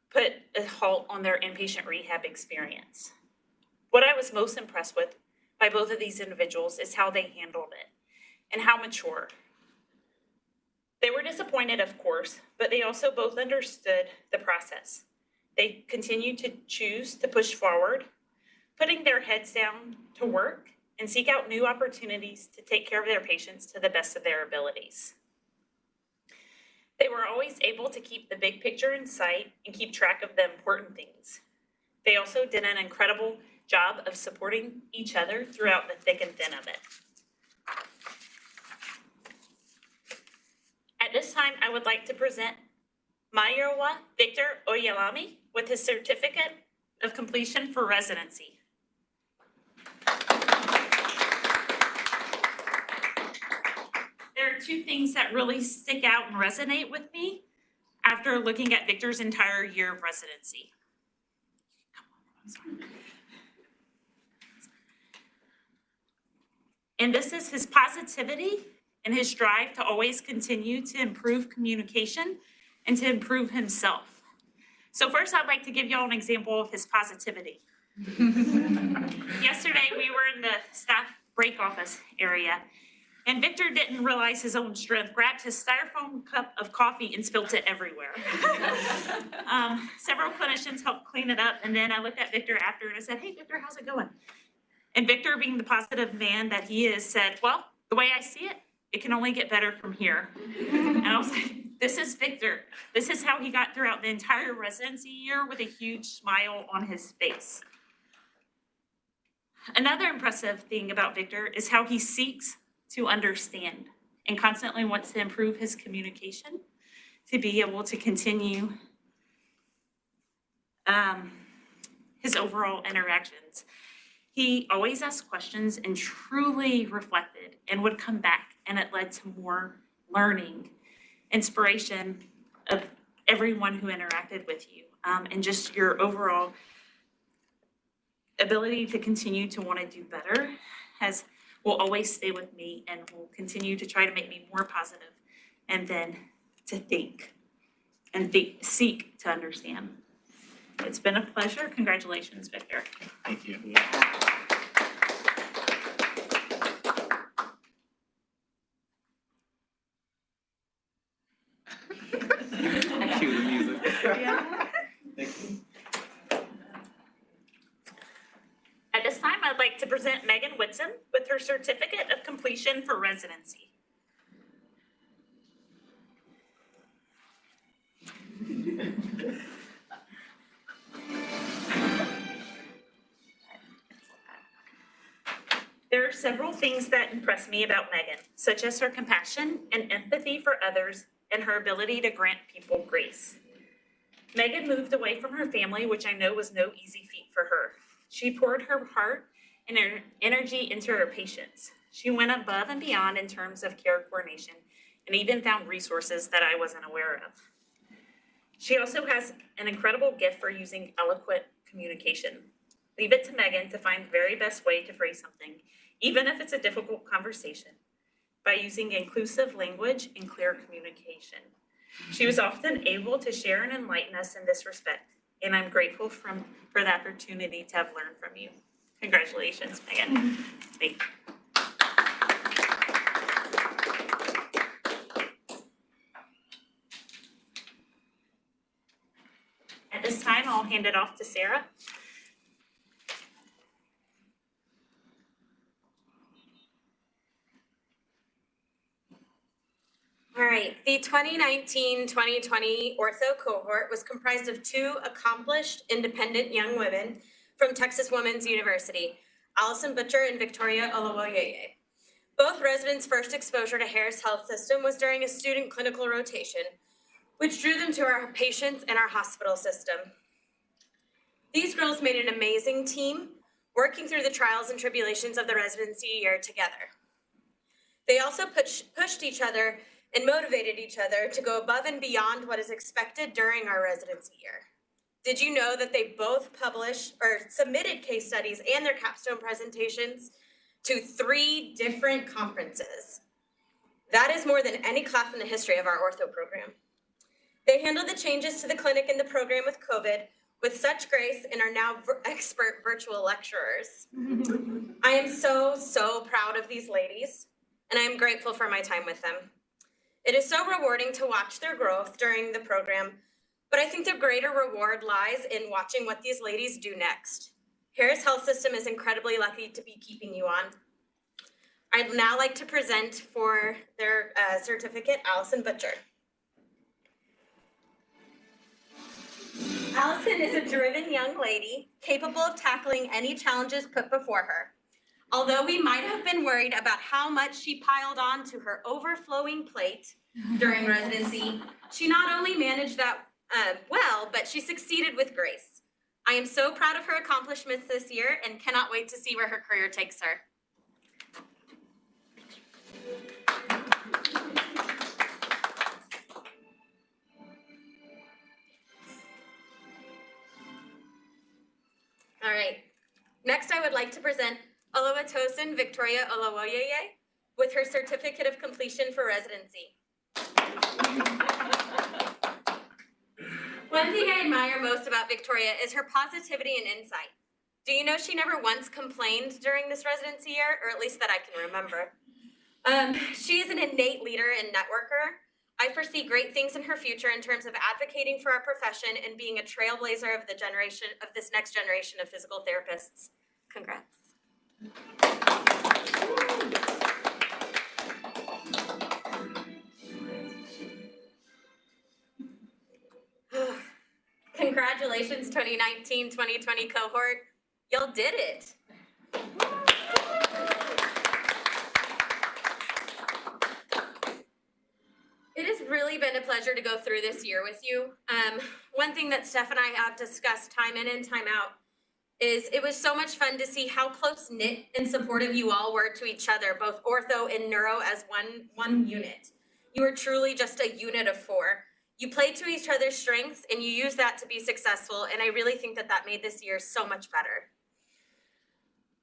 put a halt on their inpatient rehab experience. What I was most impressed with by both of these individuals is how they handled it and how mature. They were disappointed, of course, but they also both understood the process. They continued to choose to push forward, putting their heads down to work and seek out new opportunities to take care of their patients to the best of their abilities. They were always able to keep the big picture in sight and keep track of the important things. They also did an incredible job of supporting each other throughout the thick and thin of it. At this time, I would like to present Mayowa Victor Oyelami with his certificate of completion for residency. There are two things that really stick out and resonate with me after looking at Victor's entire year of residency. And this is his positivity and his drive to always continue to improve communication and to improve himself. So first, I'd like to give y'all an example of his positivity. Yesterday, we were in the staff break office area, and Victor didn't realize his own strength, grabbed his styrofoam cup of coffee and spilt it everywhere. Several clinicians helped clean it up, and then I looked at Victor after and I said, "Hey, Victor, how's it going?" And Victor, being the positive man that he is, said, "Well, the way I see it, it can only get better from here." And I was like, this is Victor. This is how he got throughout the entire residency year with a huge smile on his face. Another impressive thing about Victor is how he seeks to understand and constantly wants to improve his communication to be able to continue his overall interactions. He always asked questions and truly reflected and would come back, and it led to more learning, inspiration of everyone who interacted with you, and just your overall ability to continue to want to do better will always stay with me and will continue to try to make me more positive, and then to think and seek to understand. It's been a pleasure. Congratulations, Victor. Thank you. Cue the music. Thank you. At this time, I'd like to present Megan Whitson with her certificate of completion for residency. There are several things that impress me about Megan, such as her compassion and empathy for others and her ability to grant people grace. Megan moved away from her family, which I know was no easy feat for her. She poured her heart and her energy into her patients. She went above and beyond in terms of care coordination and even found resources that I wasn't aware of. She also has an incredible gift for using eloquent communication. Leave it to Megan to find the very best way to phrase something, even if it's a difficult conversation, by using inclusive language and clear communication. She was often able to share and enlighten us in this respect, and I'm grateful for the opportunity to have learned from you. Congratulations, Megan. Thank you. At this time, I'll hand it off to Sarah. All right, the 2019-2020 ortho cohort was comprised of two accomplished independent young women from Texas Women's University, Allison Butcher and Victoria Olawoyeye. Both residents' first exposure to Harris Health System was during a student clinical rotation, which drew them to our patients and our hospital system. These girls made an amazing team, working through the trials and tribulations of the residency year together. They also pushed each other and motivated each other to go above and beyond what is expected during our residency year. Did you know that they both published or submitted case studies and their capstone presentations to 3 different conferences? That is more than any class in the history of our ortho program. They handled the changes to the clinic and the program with COVID with such grace and are now expert virtual lecturers. I am so proud of these ladies, and I am grateful for my time with them. It is so rewarding to watch their growth during the program, but I think the greater reward lies in watching what these ladies do next. Harris Health System is incredibly lucky to be keeping you on. I'd now like to present for their certificate, Allison Butcher. Allison is a driven young lady, capable of tackling any challenges put before her. Although we might have been worried about how much she piled on to her overflowing plate during residency, she not only managed that well, but she succeeded with grace. I am so proud of her accomplishments this year and cannot wait to see where her career takes her. All right, next I would like to present Oluwatosin Victoria Olawoyeye with her Certificate of Completion for Residency. One thing I admire most about Victoria is her positivity and insight. Do you know she never once complained during this residency year, or at least that I can remember? She is an innate leader and networker. I foresee great things in her future in terms of advocating for our profession and being a trailblazer of this next generation of physical therapists. Congrats. Congratulations, 2019-2020 cohort. Y'all did it. It has really been a pleasure to go through this year with you. One thing that Steph and I have discussed time in and time out is it was so much fun to see how close-knit and supportive you all were to each other, both ortho and neuro as one unit. You were truly just a unit of 4. You played to each other's strengths and you used that to be successful, and I really think that that made this year so much better.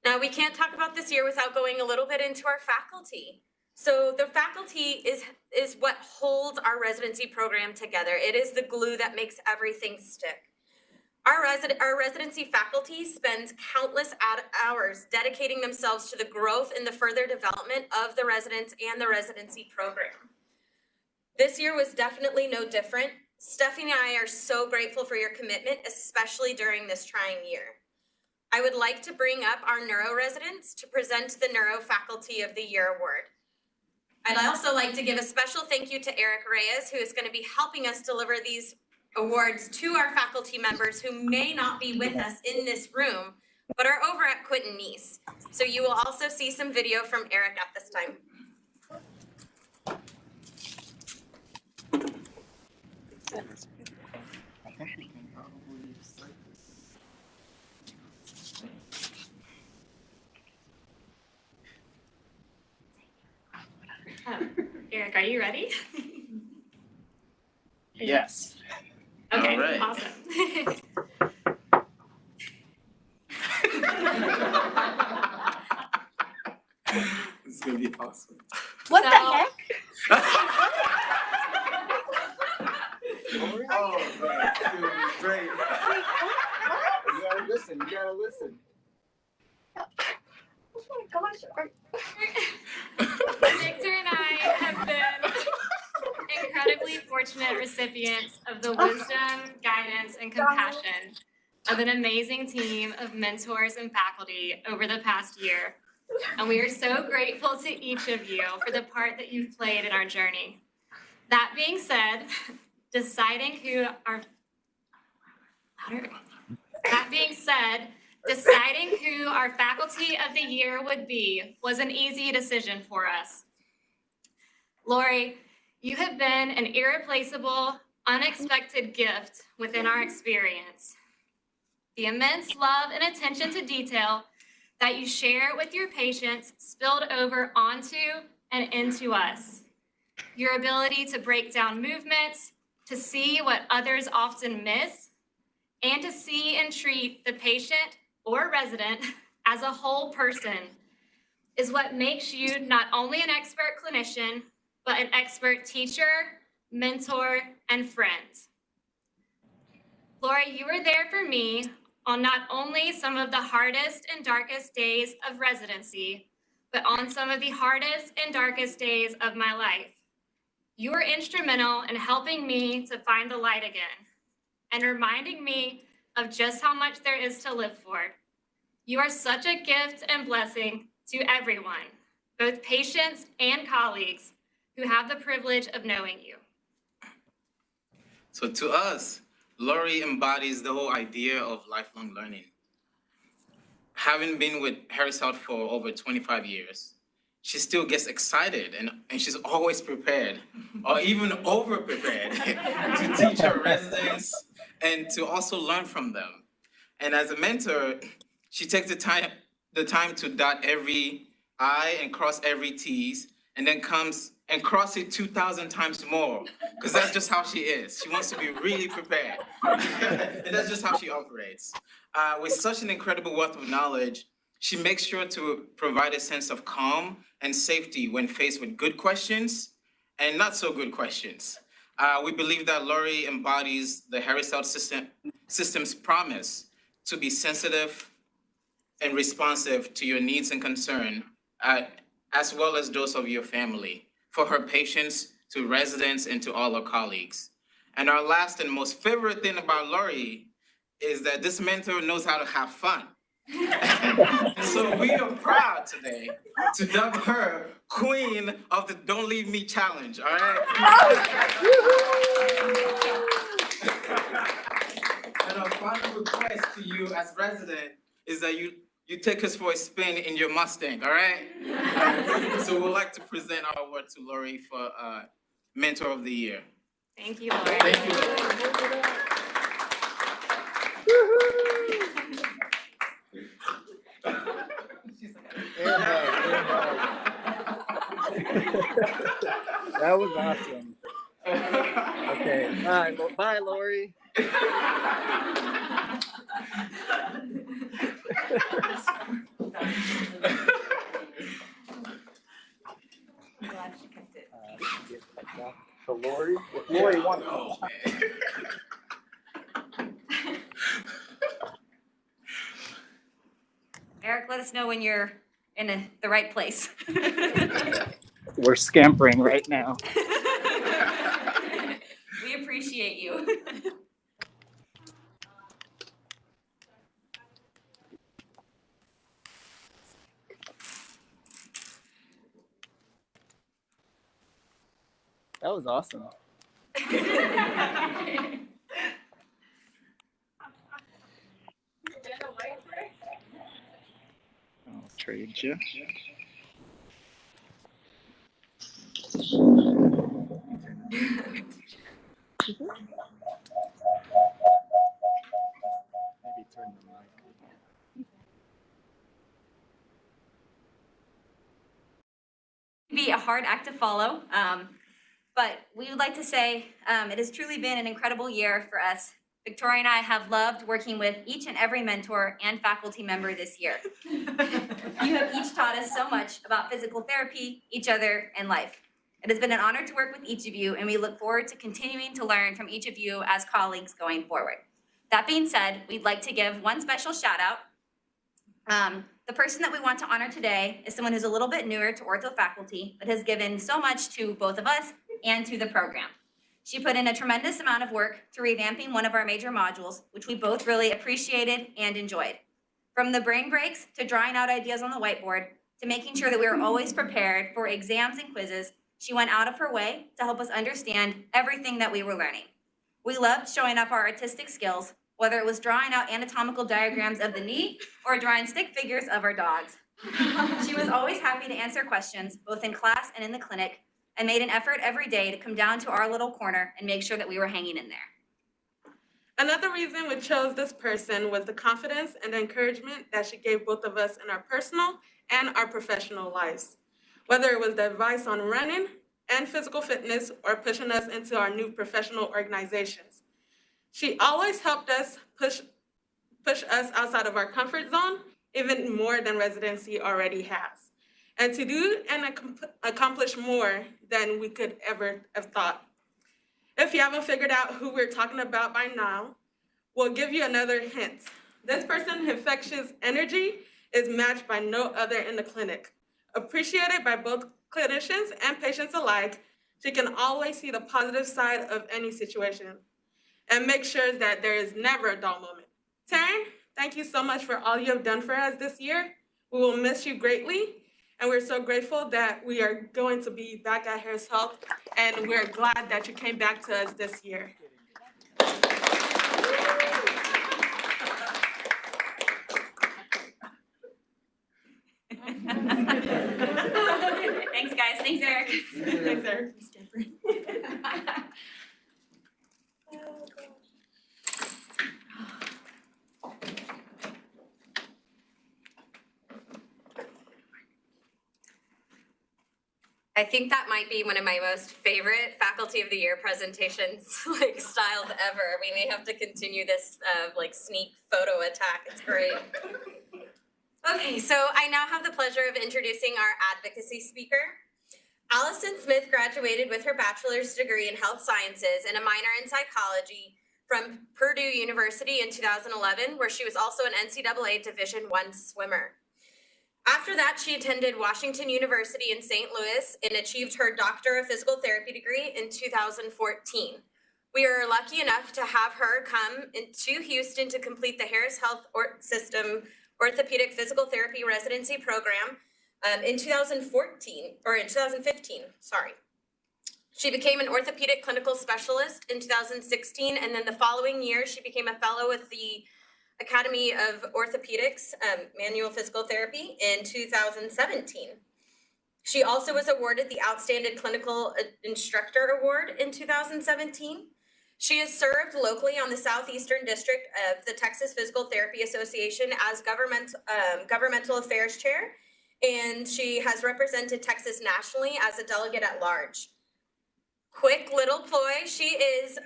Now, we can't talk about this year without going a little bit into our faculty. So the faculty is what holds our residency program together. It is the glue that makes everything stick. Our residency faculty spends countless hours dedicating themselves to the growth and the further development of the residents and the residency program. This year was definitely no different. Stephanie and I are so grateful for your commitment, especially during this trying year. I would like to bring up our neuro residents to present the Neuro Faculty of the Year Award. I'd also like to give a special thank you to Eric Reyes, who is going to be helping us deliver these awards to our faculty members who may not be with us in this room, but are over at Quinton Nice. So you will also see some video from Eric at this time. Eric, are you ready? Yes. Okay, All right. awesome. This is gonna be awesome. What the heck? Oh, man, this is great. You gotta listen, you gotta listen. Oh my gosh. Victor and I have been incredibly fortunate recipients of the wisdom, guidance, and compassion of an amazing team of mentors and faculty over the past year. And we are so grateful to each of you for the part that you've played in our journey. That being said, Deciding who our Faculty of the Year would be was an easy decision for us. Lori, you have been an irreplaceable, unexpected gift within our experience. The immense love and attention to detail that you share with your patients spilled over onto and into us. Your ability to break down movements, to see what others often miss, and to see and treat the patient or resident as a whole person is what makes you not only an expert clinician, but an expert teacher, mentor, and friend. Laura, you were there for me on not only some of the hardest and darkest days of residency, but on some of the hardest and darkest days of my life. You were instrumental in helping me to find the light again and reminding me of just how much there is to live for. You are such a gift and blessing to everyone, both patients and colleagues who have the privilege of knowing you. So to us, Lori embodies the whole idea of lifelong learning. Having been with Harris Health for over 25 years, she still gets excited and she's always prepared or even over-prepared to teach her residents and to also learn from them. And as a mentor, she takes the time to dot every I and cross every T's, and then comes and cross it 2,000 times more, because that's just how she is. She wants to be really prepared. And that's just how she operates. With such an incredible wealth of knowledge, she makes sure to provide a sense of calm and safety when faced with good questions and not so good questions. We believe that Lori embodies the Harris Health System's promise to be sensitive and responsive to your needs and concern, as well as those of your family, for her patients, to residents, and to all our colleagues. And our last and most favorite thing about Lori is that this mentor knows how to have fun. So we are proud today to dub her Queen of the Don't Leave Me Challenge, all right? And our final request to you as resident is that you take us for a spin in your Mustang, all right? So we'd like to present our award to Lori for Mentor of the Year. Thank you, Lori. Thank you. That was awesome. Okay, all right, well, bye, Lori. So Lori, if Lori wants to. Eric, let us know when you're in the right place. We're scampering right now. We appreciate you. That was awesome. I'll trade you. Maybe turn the mic. Be a hard act to follow, but we would like to say it has truly been an incredible year for us. Victoria and I have loved working with each and every mentor and faculty member this year. You have each taught us so much about physical therapy, each other, and life. It has been an honor to work with each of you, and we look forward to continuing to learn from each of you as colleagues going forward. That being said, we'd like to give one special shout out. The person that we want to honor today is someone who's a little bit newer to ortho faculty, but has given so much to both of us and to the program. She put in a tremendous amount of work to revamping one of our major modules, which we both really appreciated and enjoyed. From the brain breaks to drawing out ideas on the whiteboard to making sure that we were always prepared for exams and quizzes, she went out of her way to help us understand everything that we were learning. We loved showing up our artistic skills, whether it was drawing out anatomical diagrams of the knee or drawing stick figures of our dogs. She was always happy to answer questions, both in class and in the clinic, and made an effort every day to come down to our little corner and make sure that we were hanging in there. Another reason we chose this person was the confidence and the encouragement that she gave both of us in our personal and our professional lives. Whether it was the advice on running and physical fitness or pushing us into our new professional organizations. She always helped us push us outside of our comfort zone, even more than residency already has, and to do and accomplish more than we could ever have thought. If you haven't figured out who we're talking about by now, we'll give you another hint. This person's infectious energy is matched by no other in the clinic. Appreciated by both clinicians and patients alike, she can always see the positive side of any situation and make sure that there is never a dull moment. Taryn, thank you so much for all you have done for us this year. We will miss you greatly, and we're so grateful that we are going to be back at Harris Health, and we're glad that you came back to us this year. Thanks, guys. Thanks, Eric. Thanks, Eric. I think that might be one of my most favorite Faculty of the Year presentations, like styles ever. We may have to continue this like sneak photo attack. It's great. Okay, so I now have the pleasure of introducing our advocacy speaker. Allison Smith graduated with her bachelor's degree in health sciences and a minor in psychology from Purdue University in 2011, where she was also an NCAA Division I swimmer. After that, she attended Washington University in St. Louis and achieved her Doctor of Physical Therapy degree in 2014. We are lucky enough to have her come to Houston to complete the Harris Health System Orthopedic Physical Therapy Residency Program in 2015, sorry. She became an orthopedic clinical specialist in 2016, and then the following year, she became a fellow with the Academy of Orthopedics Manual Physical Therapy in 2017. She also was awarded the Outstanding Clinical Instructor Award in 2017. She has served locally on the Southeastern District of the Texas Physical Therapy Association as Governmental Affairs Chair, and she has represented Texas nationally as a delegate at large. Quick little ploy, she is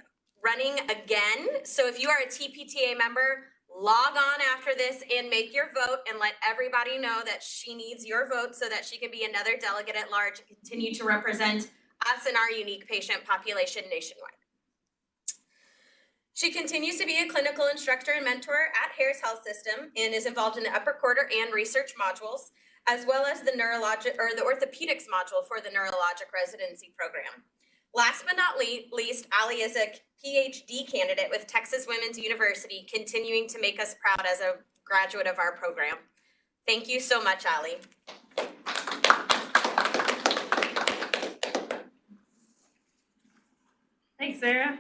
running again, so if you are a TPTA member, log on after this and make your vote and let everybody know that she needs your vote so that she can be another delegate at large and continue to represent us and our unique patient population nationwide. She continues to be a clinical instructor and mentor at Harris Health System and is involved in the upper quarter and research modules, as well as the orthopedics module for the Neurologic Residency program. Last but not least, Allie is a PhD candidate with Texas Women's University, continuing to make us proud as a graduate of our program. Thank you so much, Allie. Thanks, Sarah.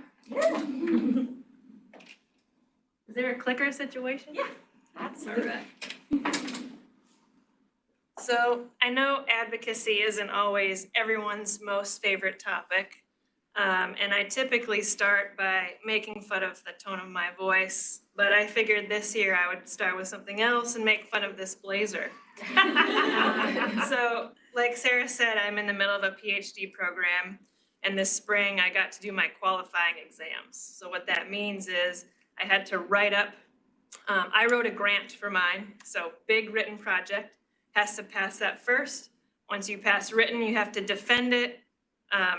Is there a clicker situation? Yeah, absolutely. So I know advocacy isn't always everyone's most favorite topic. And I typically start by making fun of the tone of my voice, but I figured this year I would start with something else and make fun of this blazer. So like Sarah said, I'm in the middle of a PhD program, and this spring I got to do my qualifying exams. So what that means is I had to write up, I wrote a grant for mine, so big written project, has to pass that first. Once you pass written, you have to defend it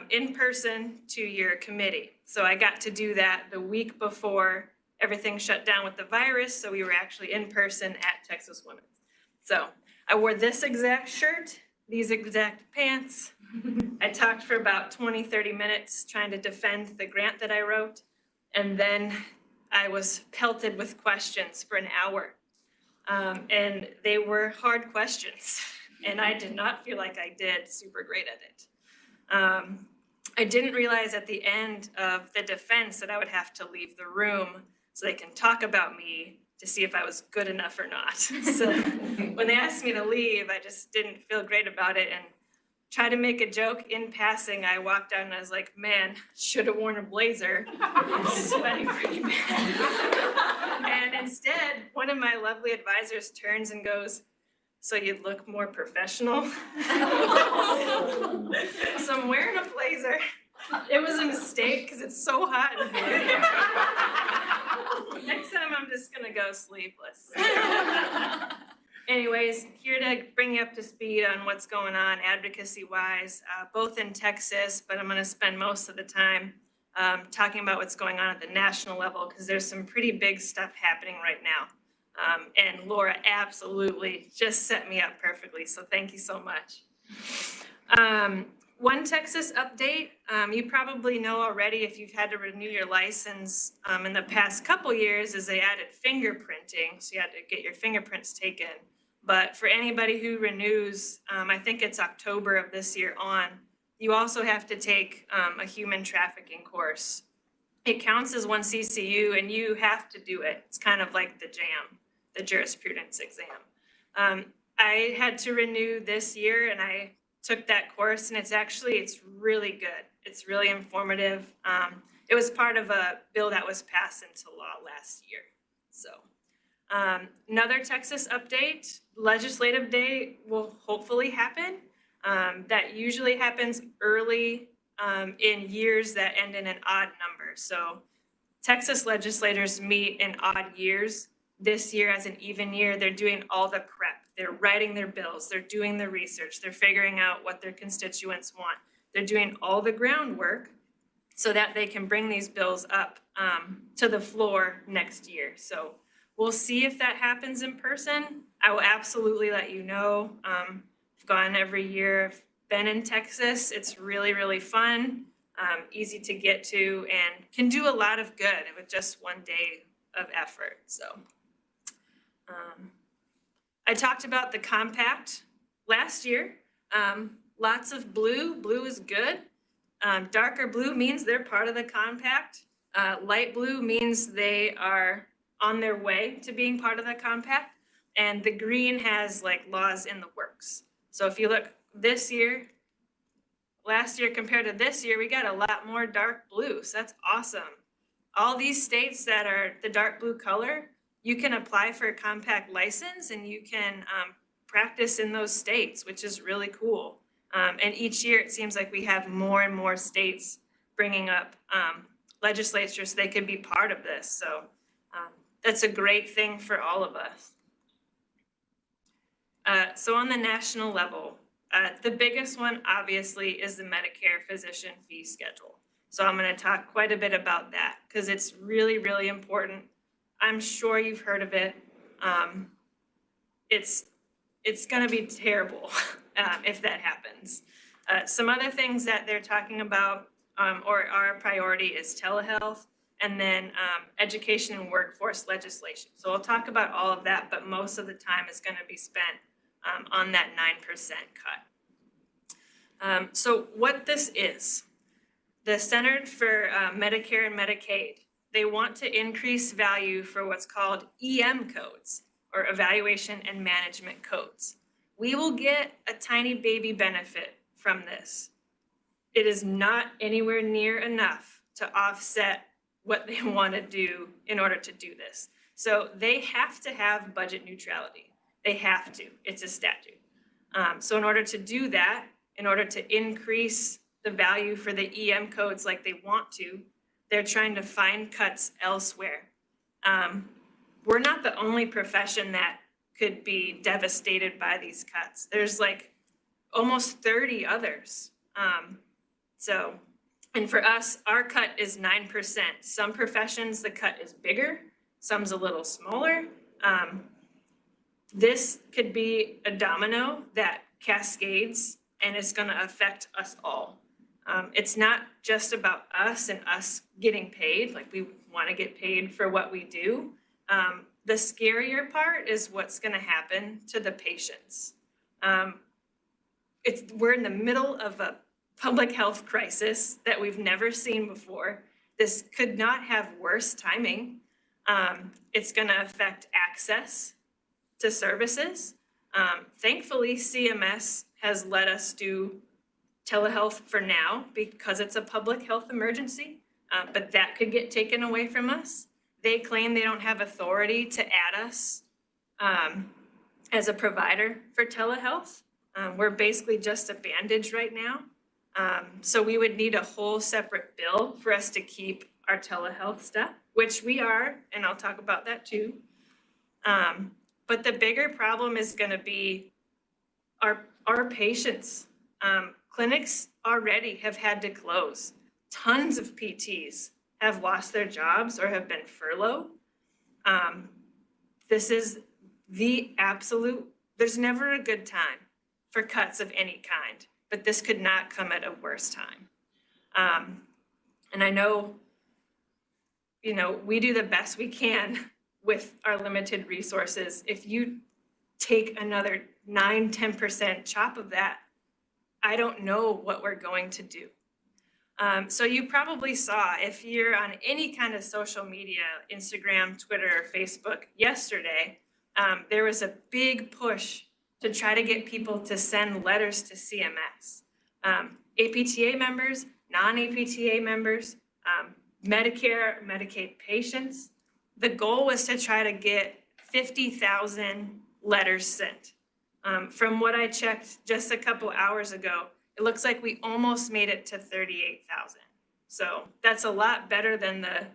in person to your committee. So I got to do that the week before everything shut down with the virus, so we were actually in person at Texas Women's. So I wore this exact shirt, these exact pants. I talked for about 20-30 minutes trying to defend the grant that I wrote, and then I was pelted with questions for an hour. And they were hard questions, and I did not feel like I did super great at it. I didn't realize at the end of the defense that I would have to leave the room, so they can talk about me to see if I was good enough or not. So when they asked me to leave, I just didn't feel great about it and tried to make a joke in passing. I walked out and I was like, man, should have worn a blazer. I'm sweating pretty bad. And instead, one of my lovely advisors turns and goes, so you'd look more professional? So I'm wearing a blazer. It was a mistake because it's so hot in here. Next time I'm just gonna go sleeveless. Anyways, here to bring you up to speed on what's going on advocacy-wise, both in Texas, but I'm gonna spend most of the time talking about what's going on at the national level because there's some pretty big stuff happening right now. And Laura absolutely just set me up perfectly, so thank you so much. One Texas update, you probably know already if you've had to renew your license in the past couple years is they added fingerprinting, so you had to get your fingerprints taken. But for anybody who renews, I think it's October of this year on, you also have to take a human trafficking course. It counts as one CCU and you have to do it. It's kind of like the JAM, the jurisprudence exam. I had to renew this year and I took that course and it's really good. It's really informative. It was part of a bill that was passed into law last year. So another Texas update, legislative day will hopefully happen. That usually happens early in years that end in an odd number. So Texas legislators meet in odd years. This year as an even year, they're doing all the prep. They're writing their bills, they're doing the research, they're figuring out what their constituents want. They're doing all the groundwork so that they can bring these bills up to the floor next year. So we'll see if that happens in person. I will absolutely let you know. I've gone every year, I've been in Texas. It's really, really fun, easy to get to, and can do a lot of good with just one day of effort, so. I talked about the compact last year. Lots of blue. Blue is good. Darker blue means they're part of the compact. Light blue means they are on their way to being part of the compact. And the green has like laws in the works. So if you look this year, last year compared to this year, we got a lot more dark blue. So that's awesome. All these states that are the dark blue color, you can apply for a compact license and you can practice in those states, which is really cool. And each year it seems like we have more and more states bringing up legislatures so they can be part of this. So that's a great thing for all of us. So on the national level, the biggest one obviously is the Medicare physician fee schedule. So I'm going to talk quite a bit about that because it's really, really important. I'm sure you've heard of it. It's going to be terrible if that happens. Some other things that they're talking about or are a priority is telehealth and then education and workforce legislation. So I'll talk about all of that, but most of the time is going to be spent on that 9% cut. So what this is, the Center for Medicare and Medicaid, they want to increase value for what's called EM codes, or evaluation and management codes. We will get a tiny baby benefit from this. It is not anywhere near enough to offset what they want to do in order to do this. So they have to have budget neutrality. They have to. It's a statute. So in order to do that, in order to increase the value for the EM codes like they want to, they're trying to find cuts elsewhere. We're not the only profession that could be devastated by these cuts. There's like almost 30 others. And for us, our cut is 9%. Some professions, the cut is bigger, some's a little smaller. This could be a domino that cascades and it's gonna affect us all. It's not just about us and us getting paid, like we wanna get paid for what we do. The scarier part is what's gonna happen to the patients. We're in the middle of a public health crisis that we've never seen before. This could not have worse timing. It's gonna affect access to services. Thankfully, CMS has let us do telehealth for now because it's a public health emergency, but that could get taken away from us. They claim they don't have authority to add us as a provider for telehealth. We're basically just a bandage right now. So we would need a whole separate bill for us to keep our telehealth stuff, which we are, and I'll talk about that too. But the bigger problem is gonna be our patients. Clinics already have had to close. Tons of PTs have lost their jobs or have been furloughed. This is the absolute, there's never a good time for cuts of any kind, but this could not come at a worse time. And I know, we do the best we can with our limited resources. If you take another 9-10% chop of that, I don't know what we're going to do. So you probably saw, if you're on any kind of social media, Instagram, Twitter, Facebook, yesterday, there was a big push to try to get people to send letters to CMS. APTA members, non-APTA members, Medicare, Medicaid patients. The goal was to try to get 50,000 letters sent. From what I checked just a couple hours ago, it looks like we almost made it to 38,000. So that's a lot better than the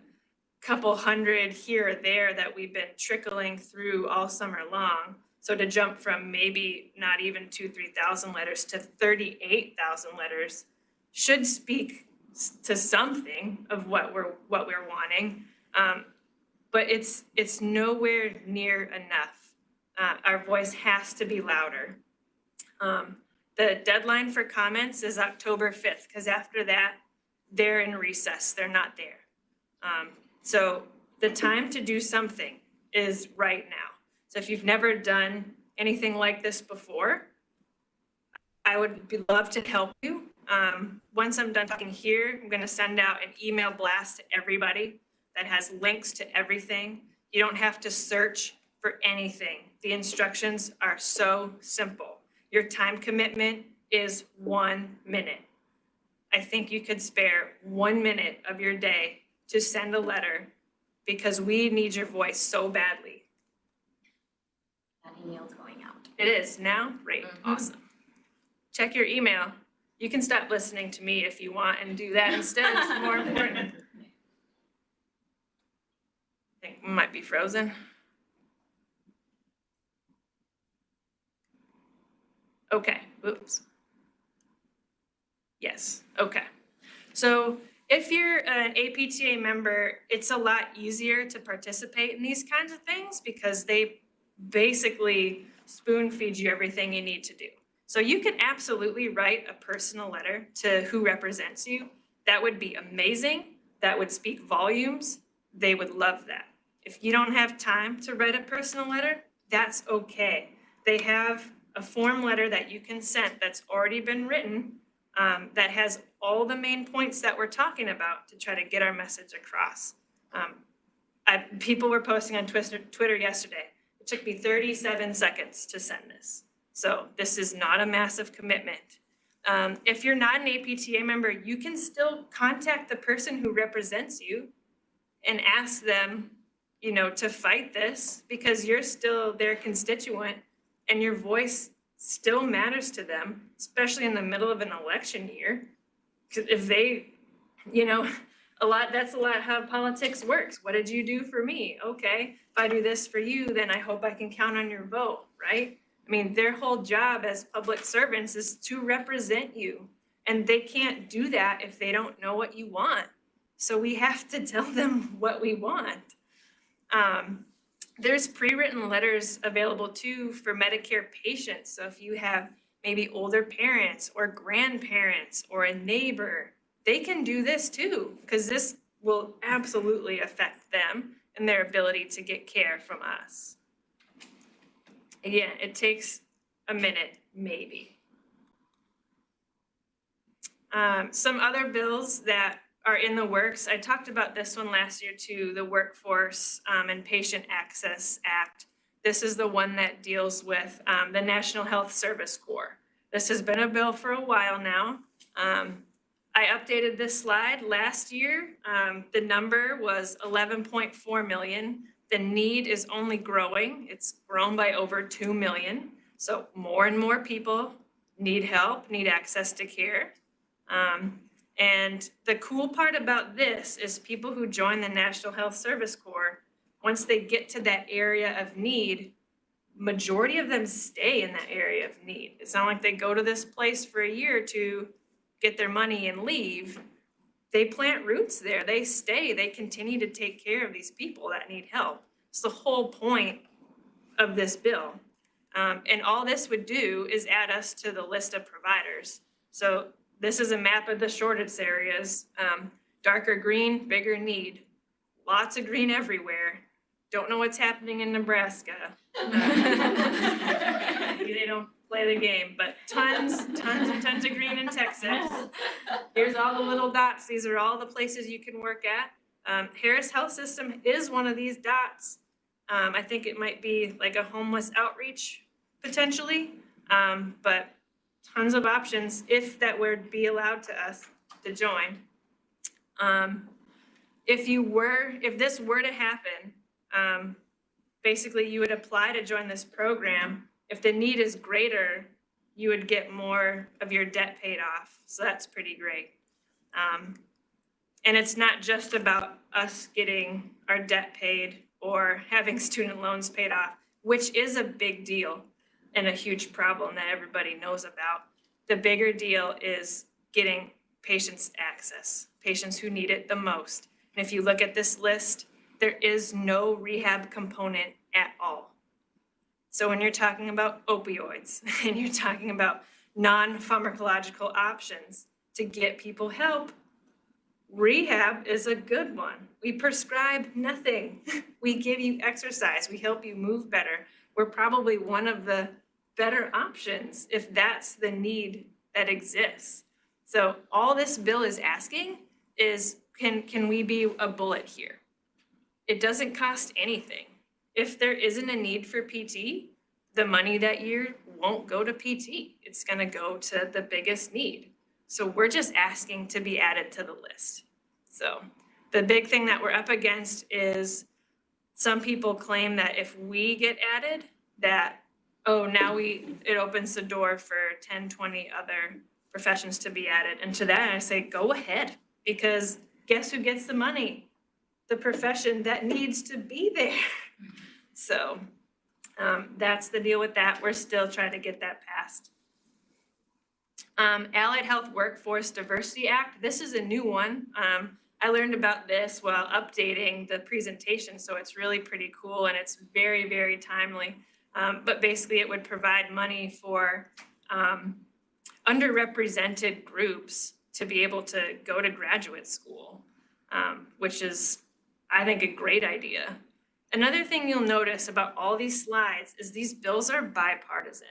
couple hundred here or there that we've been trickling through all summer long. So to jump from maybe not even 2,000-3,000 letters to 38,000 letters should speak to something of what we're wanting. But it's nowhere near enough. Our voice has to be louder. The deadline for comments is October 5th, because after that, they're in recess, they're not there. So the time to do something is right now. So if you've never done anything like this before, I would love to help you. Once I'm done talking here, I'm gonna send out an email blast to everybody that has links to everything. You don't have to search for anything. The instructions are so simple. Your time commitment is 1 minute. I think you could spare 1 minute of your day to send a letter because we need your voice so badly. That email's going out. It is now? Great, awesome. Check your email. You can stop listening to me if you want and do that instead. It's more important. I think we might be frozen. Okay, oops. Yes, okay. So if you're an APTA member, it's a lot easier to participate in these kinds of things because they basically spoon feed you everything you need to do. So you can absolutely write a personal letter to who represents you. That would be amazing. That would speak volumes. They would love that. If you don't have time to write a personal letter, that's okay. They have a form letter that you can send that's already been written that has all the main points that we're talking about to try to get our message across. People were posting on Twitter yesterday. It took me 37 seconds to send this. So this is not a massive commitment. If you're not an APTA member, you can still contact the person who represents you and ask them, to fight this because you're still their constituent and your voice still matters to them, especially in the middle of an election year. If they, that's a lot how politics works. What did you do for me? Okay, if I do this for you, then I hope I can count on your vote, right? I mean, their whole job as public servants is to represent you, and they can't do that if they don't know what you want. So we have to tell them what we want. There's pre-written letters available too for Medicare patients. So if you have maybe older parents or grandparents or a neighbor, they can do this too, because this will absolutely affect them and their ability to get care from us. Again, it takes a minute, maybe. Some other bills that are in the works. I talked about this one last year too, the Workforce and Patient Access Act. This is the one that deals with the National Health Service Corps. This has been a bill for a while now. I updated this slide last year. The number was 11.4 million. The need is only growing. It's grown by over 2 million. So more and more people need help, need access to care. And the cool part about this is people who join the National Health Service Corps, once they get to that area of need, majority of them stay in that area of need. It's not like they go to this place for a year or two, get their money and leave. They plant roots there, they stay, they continue to take care of these people that need help. It's the whole point of this bill. And all this would do is add us to the list of providers. So this is a map of the shortage areas. Darker green, bigger need. Lots of green everywhere. Don't know what's happening in Nebraska. Maybe they don't play the game, but tons and tons of green in Texas. Here's all the little dots. These are all the places you can work at. Harris Health System is one of these dots. I think it might be like a homeless outreach potentially, but tons of options if that would be allowed to us to join. If this were to happen, basically you would apply to join this program. If the need is greater, you would get more of your debt paid off. So that's pretty great. And it's not just about us getting our debt paid or having student loans paid off, which is a big deal and a huge problem that everybody knows about. The bigger deal is getting patients access, patients who need it the most. And if you look at this list, there is no rehab component at all. So when you're talking about opioids and you're talking about non-pharmacological options to get people help, rehab is a good one. We prescribe nothing. We give you exercise. We help you move better. We're probably one of the better options if that's the need that exists. So all this bill is asking is, can we be a bullet here? It doesn't cost anything. If there isn't a need for PT, the money that year won't go to PT. It's gonna go to the biggest need. So we're just asking to be added to the list. So the big thing that we're up against is some people claim that if we get added, that, oh, now it opens the door for 10, 20 other professions to be added. And to that I say, go ahead, because guess who gets the money? The profession that needs to be there. So that's the deal with that. We're still trying to get that passed. Allied Health Workforce Diversity Act. This is a new one. I learned about this while updating the presentation, so it's really pretty cool and it's very, very timely. But basically it would provide money for underrepresented groups to be able to go to graduate school, which is, I think, a great idea. Another thing you'll notice about all these slides is these bills are bipartisan.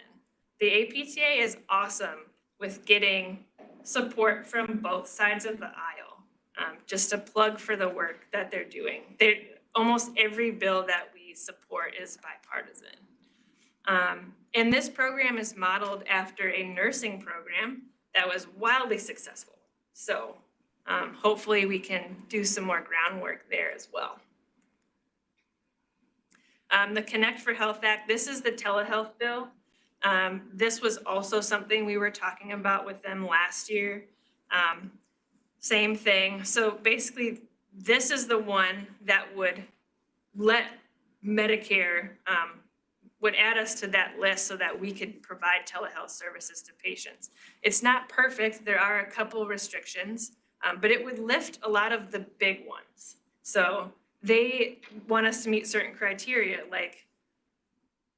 The APTA is awesome with getting support from both sides of the aisle. Just a plug for the work that they're doing. Almost every bill that we support is bipartisan. And this program is modeled after a nursing program that was wildly successful. So hopefully we can do some more groundwork there as well. The Connect for Health Act, this is the telehealth bill. This was also something we were talking about with them last year. Same thing. So basically, this is the one that would let Medicare, would add us to that list so that we could provide telehealth services to patients. It's not perfect. There are a couple restrictions, but it would lift a lot of the big ones. So they want us to meet certain criteria, like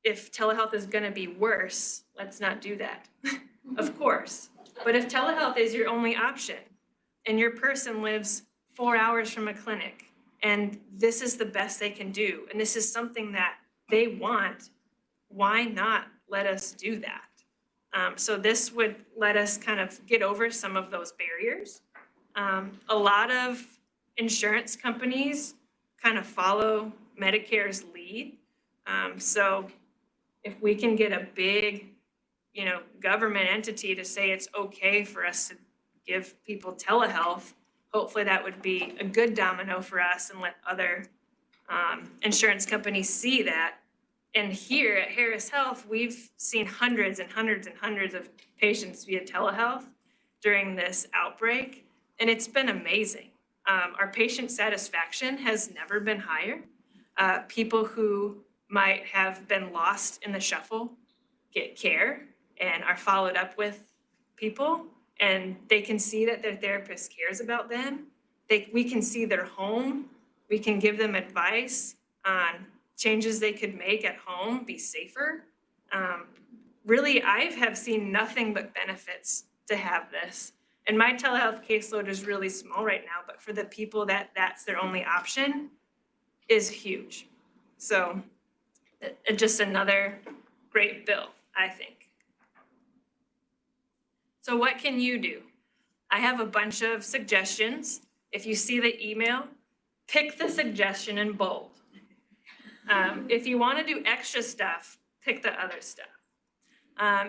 if telehealth is going to be worse, let's not do that. Of course. But if telehealth is your only option and your person lives 4 hours from a clinic and this is the best they can do and this is something that they want, why not let us do that? So this would let us kind of get over some of those barriers. A lot of insurance companies kind of follow Medicare's lead. So if we can get a big, government entity to say it's okay for us to give people telehealth, hopefully that would be a good domino for us and let other insurance companies see that. And here at Harris Health, we've seen hundreds and hundreds and hundreds of patients via telehealth during this outbreak, and it's been amazing. Our patient satisfaction has never been higher. People who might have been lost in the shuffle get care and are followed up with people, and they can see that their therapist cares about them. We can see their home. We can give them advice on changes they could make at home, be safer. Really, I have seen nothing but benefits to have this. And my telehealth caseload is really small right now, but for the people that's their only option is huge. So just another great bill, I think. So what can you do? I have a bunch of suggestions. If you see the email, pick the suggestion in bold. If you want to do extra stuff, pick the other stuff.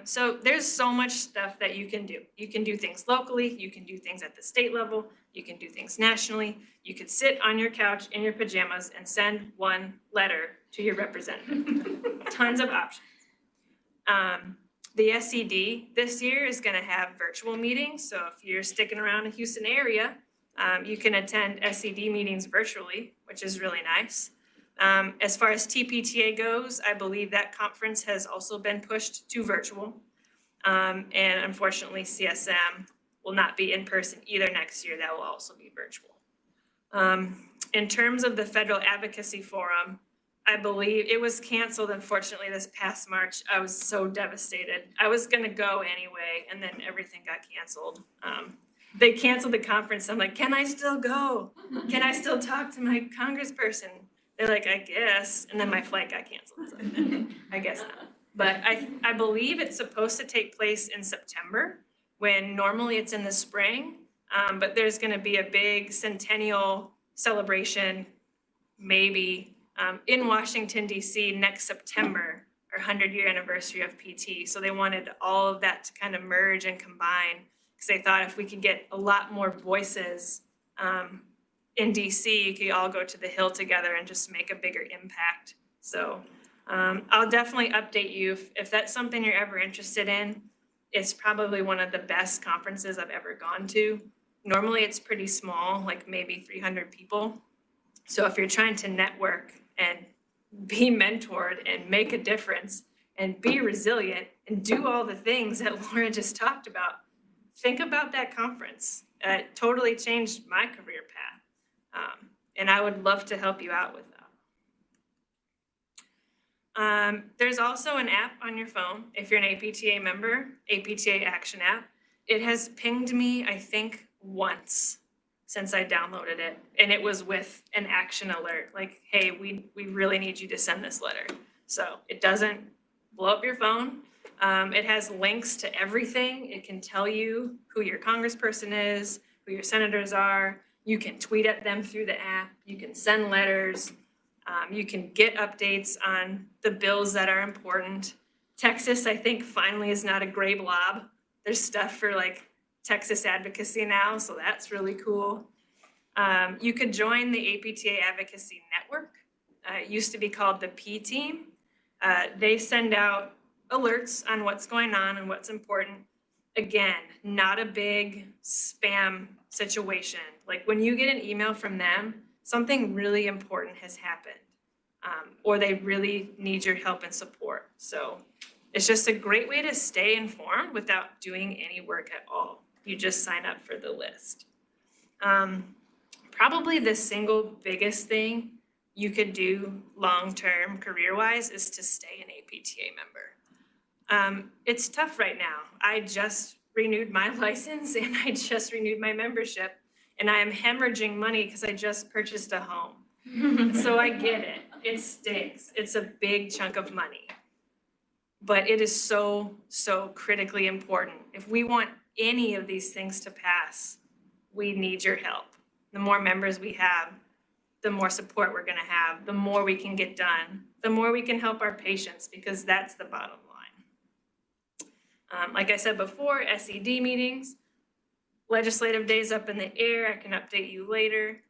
So there's so much stuff that you can do. You can do things locally, you can do things at the state level, you can do things nationally. You could sit on your couch in your pajamas and send one letter to your representative. Tons of options. The SED this year is going to have virtual meetings. So if you're sticking around the Houston area, you can attend SED meetings virtually, which is really nice. As far as TPTA goes, I believe that conference has also been pushed to virtual. And unfortunately, CSM will not be in person either next year. That will also be virtual. In terms of the Federal Advocacy Forum, I believe it was canceled, unfortunately, this past March. I was so devastated. I was going to go anyway, and then everything got canceled. They canceled the conference. I'm like, can I still go? Can I still talk to my congressperson? They're like, I guess. And then my flight got canceled. So I guess not. But I believe it's supposed to take place in September, when normally it's in the spring. But there's going to be a big centennial celebration, maybe in Washington, D.C. next September, our 100-year anniversary of PT. So they wanted all of that to kind of merge and combine, because they thought if we could get a lot more voices in DC, you could all go to the Hill together and just make a bigger impact. So I'll definitely update you if that's something you're ever interested in. It's probably one of the best conferences I've ever gone to. Normally it's pretty small, like maybe 300 people. So if you're trying to network and be mentored and make a difference and be resilient and do all the things that Laura just talked about, think about that conference. It totally changed my career path. And I would love to help you out with that. There's also an app on your phone, if you're an APTA member, APTA Action app. It has pinged me, I think, once since I downloaded it. And it was with an action alert, like, hey, we really need you to send this letter. So it doesn't blow up your phone. It has links to everything. It can tell you who your congressperson is, who your senators are. You can tweet at them through the app. You can send letters. You can get updates on the bills that are important. Texas, I think, finally is not a gray blob. There's stuff for like Texas advocacy now, so that's really cool. You could join the APTA Advocacy Network. It used to be called the P Team. They send out alerts on what's going on and what's important. Again, not a big spam situation. Like when you get an email from them, something really important has happened, or they really need your help and support. So it's just a great way to stay informed without doing any work at all. You just sign up for the list. Probably the single biggest thing you could do long-term career-wise is to stay an APTA member. It's tough right now. I just renewed my license and I just renewed my membership, and I am hemorrhaging money because I just purchased a home. So I get it. It stinks. It's a big chunk of money. But it is so, so critically important. If we want any of these things to pass, we need your help. The more members we have, the more support we're gonna have, the more we can get done, the more we can help our patients, because that's the bottom line. Like I said before, SED meetings, legislative days up in the air, I can update you later.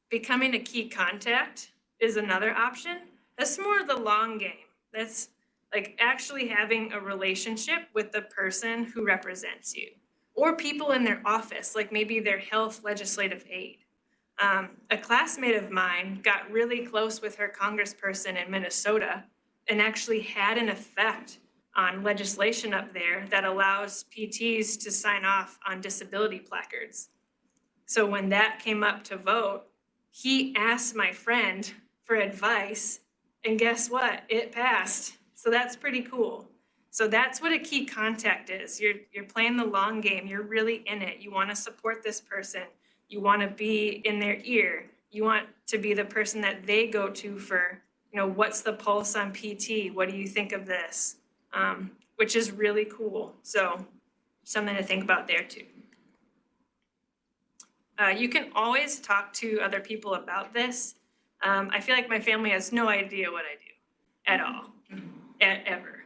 Becoming a key contact is another option. That's more the long game. That's like actually having a relationship with the person who represents you, or people in their office, like maybe their health legislative aide. A classmate of mine got really close with her congressperson in Minnesota and actually had an effect on legislation up there that allows PTs to sign off on disability placards. So when that came up to vote, he asked my friend for advice, and guess what? It passed. So that's pretty cool. So that's what a key contact is. You're playing the long game. You're really in it. You want to support this person. You want to be in their ear. You want to be the person that they go to for, what's the pulse on PT? What do you think of this? Which is really cool. So something to think about there too. You can always talk to other people about this. I feel like my family has no idea what I do at all, ever.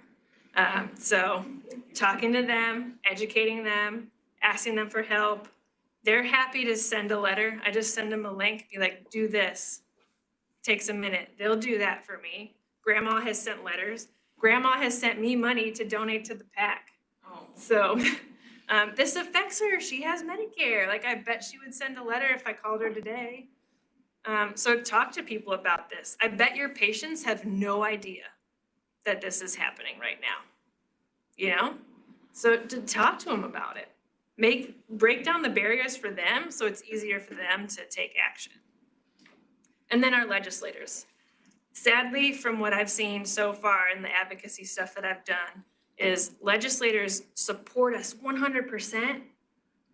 So talking to them, educating them, asking them for help. They're happy to send a letter. I just send them a link, be like, do this. Takes a minute. They'll do that for me. Grandma has sent letters. Grandma has sent me money to donate to the PAC. So this affects her. She has Medicare. Like, I bet she would send a letter if I called her today. So talk to people about this. I bet your patients have no idea that this is happening right now, So to talk to them about it. Break down the barriers for them so it's easier for them to take action. And then our legislators. Sadly, from what I've seen so far in the advocacy stuff that I've done, is legislators support us 100%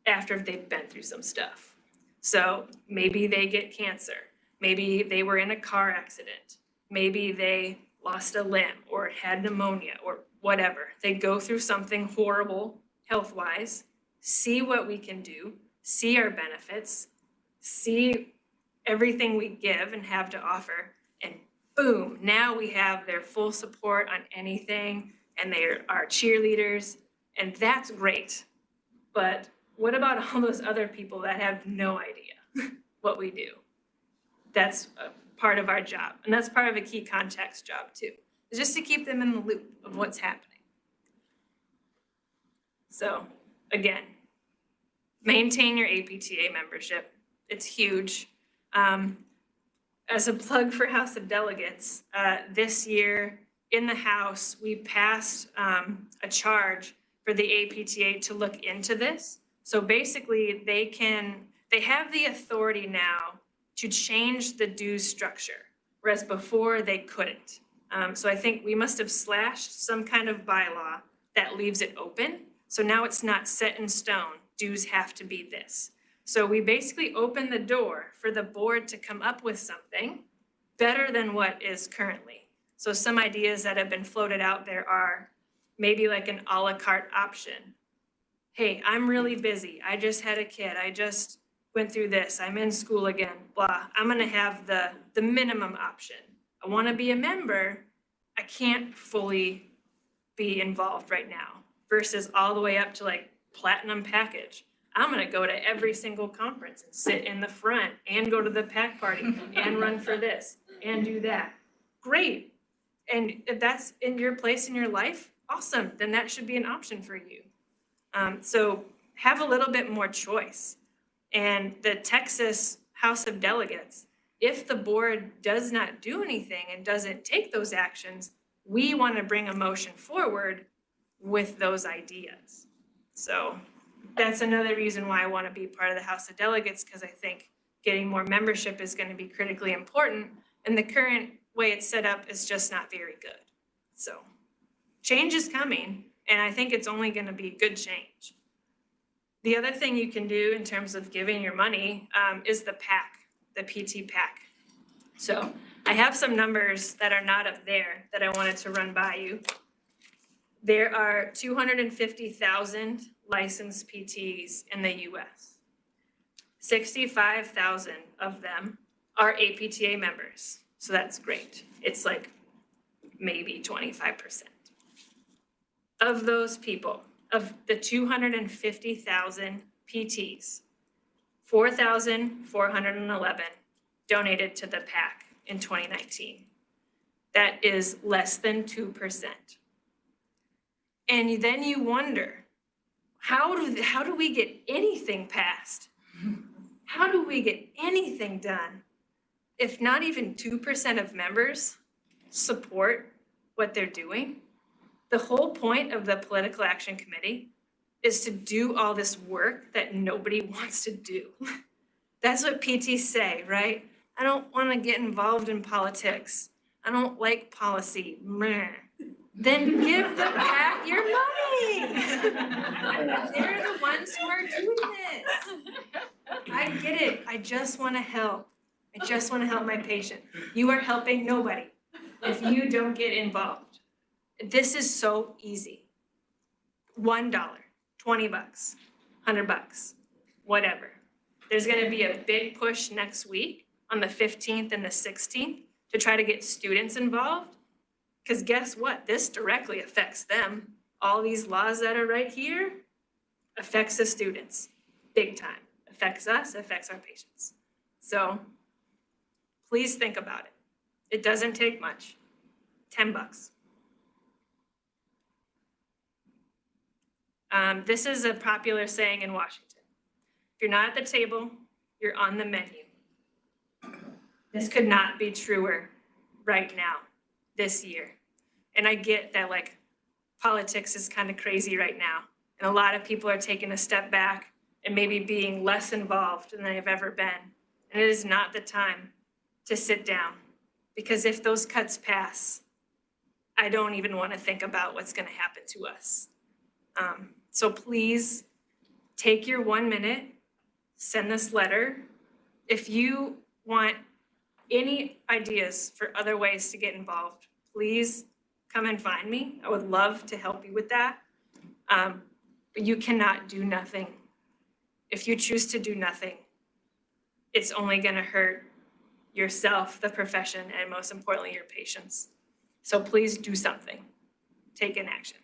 after they've been through some stuff. So maybe they get cancer. Maybe they were in a car accident. Maybe they lost a limb or had pneumonia or whatever. They go through something horrible health-wise, see what we can do, see our benefits, see everything we give and have to offer, and boom, now we have their full support on anything, and they're our cheerleaders, and that's great. But what about all those other people that have no idea what we do? That's a part of our job, and that's part of a key contact's job too, is just to keep them in the loop of what's happening. So again, maintain your APTA membership. It's huge. As a plug for House of Delegates, this year in the House, we passed a charge for the APTA to look into this. So basically, they have the authority now to change the dues structure, whereas before they couldn't. So I think we must have slashed some kind of bylaw that leaves it open. So now it's not set in stone. Dues have to be this. So we basically opened the door for the board to come up with something better than what is currently. So some ideas that have been floated out there are maybe like an a la carte option. Hey, I'm really busy. I just had a kid. I just went through this. I'm in school again, blah. I'm gonna have the minimum option. I wanna be a member. I can't fully be involved right now, versus all the way up to like platinum package. I'm gonna go to every single conference and sit in the front and go to the PAC party and run for this and do that. Great. And if that's in your place in your life, awesome. Then that should be an option for you. So have a little bit more choice. And the Texas House of Delegates, if the board does not do anything and doesn't take those actions, we want to bring a motion forward with those ideas. So that's another reason why I want to be part of the House of Delegates, because I think getting more membership is going to be critically important. And the current way it's set up is just not very good. So change is coming, and I think it's only going to be good change. The other thing you can do in terms of giving your money is the PAC, the PT PAC. So I have some numbers that are not up there that I wanted to run by you. There are 250,000 licensed PTs in the US. 65,000 of them are APTA members. So that's great. It's like maybe 25%. Of those people, of the 250,000 PTs, 4,411 donated to the PAC in 2019. That is less than 2%. And then you wonder, how do we get anything passed? How do we get anything done if not even 2% of members support what they're doing? The whole point of the Political Action Committee is to do all this work that nobody wants to do. That's what PTs say, right? I don't want to get involved in politics. I don't like policy. Meh. Then give the PAC your money. They're the ones who are doing this. I get it. I just want to help. I just want to help my patient. You are helping nobody if you don't get involved. This is so easy. $1, $20, $100, whatever. There's going to be a big push next week on the 15th and the 16th to try to get students involved. Because guess what? This directly affects them. All these laws that are right here affects the students big time. Affects us, affects our patients. So please think about it. It doesn't take much. $10. This is a popular saying in Washington. If you're not at the table, you're on the menu. This could not be truer right now, this year. And I get that like politics is kind of crazy right now. And a lot of people are taking a step back and maybe being less involved than they've ever been. And it is not the time to sit down, because if those cuts pass, I don't even want to think about what's going to happen to us. So please take your 1 minute, send this letter. If you want any ideas for other ways to get involved, please come and find me. I would love to help you with that. But you cannot do nothing. If you choose to do nothing, it's only going to hurt yourself, the profession, and most importantly, your patients. So please do something. Take an action.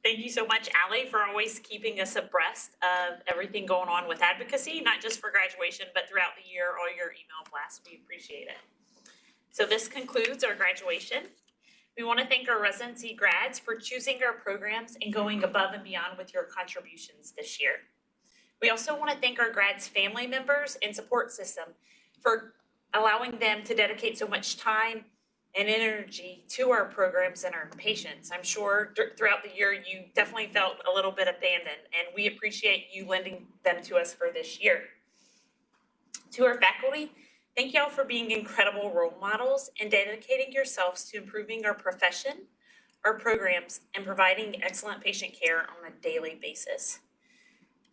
Thank you so much, Allie, for always keeping us abreast of everything going on with advocacy, not just for graduation, but throughout the year, all your email blasts. We appreciate it. So this concludes our graduation. We want to thank our residency grads for choosing our programs and going above and beyond with your contributions this year. We also want to thank our grads' family members and support system for allowing them to dedicate so much time and energy to our programs and our patients. I'm sure throughout the year you definitely felt a little bit abandoned, and we appreciate you lending them to us for this year. To our faculty, thank y'all for being incredible role models and dedicating yourselves to improving our profession, our programs, and providing excellent patient care on a daily basis.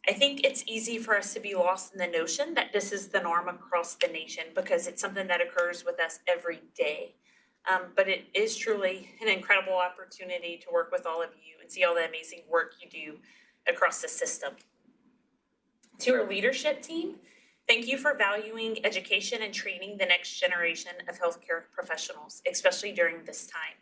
I think it's easy for us to be lost in the notion that this is the norm across the nation because it's something that occurs with us every day. But it is truly an incredible opportunity to work with all of you and see all the amazing work you do across the system. To our leadership team, thank you for valuing education and training the next generation of healthcare professionals, especially during this time.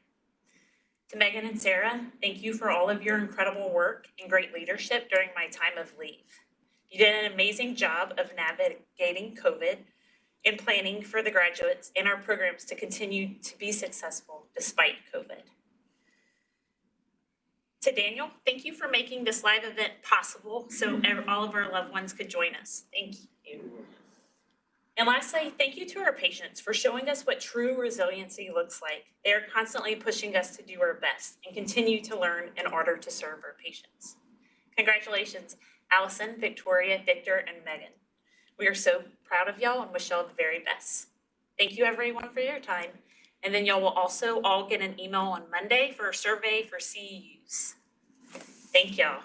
To Megan and Sarah, thank you for all of your incredible work and great leadership during my time of leave. You did an amazing job of navigating COVID and planning for the graduates and our programs to continue to be successful despite COVID. To Daniel, thank you for making this live event possible so all of our loved ones could join us. Thank you. And lastly, thank you to our patients for showing us what true resiliency looks like. They are constantly pushing us to do our best and continue to learn in order to serve our patients. Congratulations, Allison, Victoria, Victor, and Megan. We are so proud of y'all and wish y'all the very best. Thank you everyone for your time. And then y'all will also all get an email on Monday for a survey for CEUs. Thank y'all.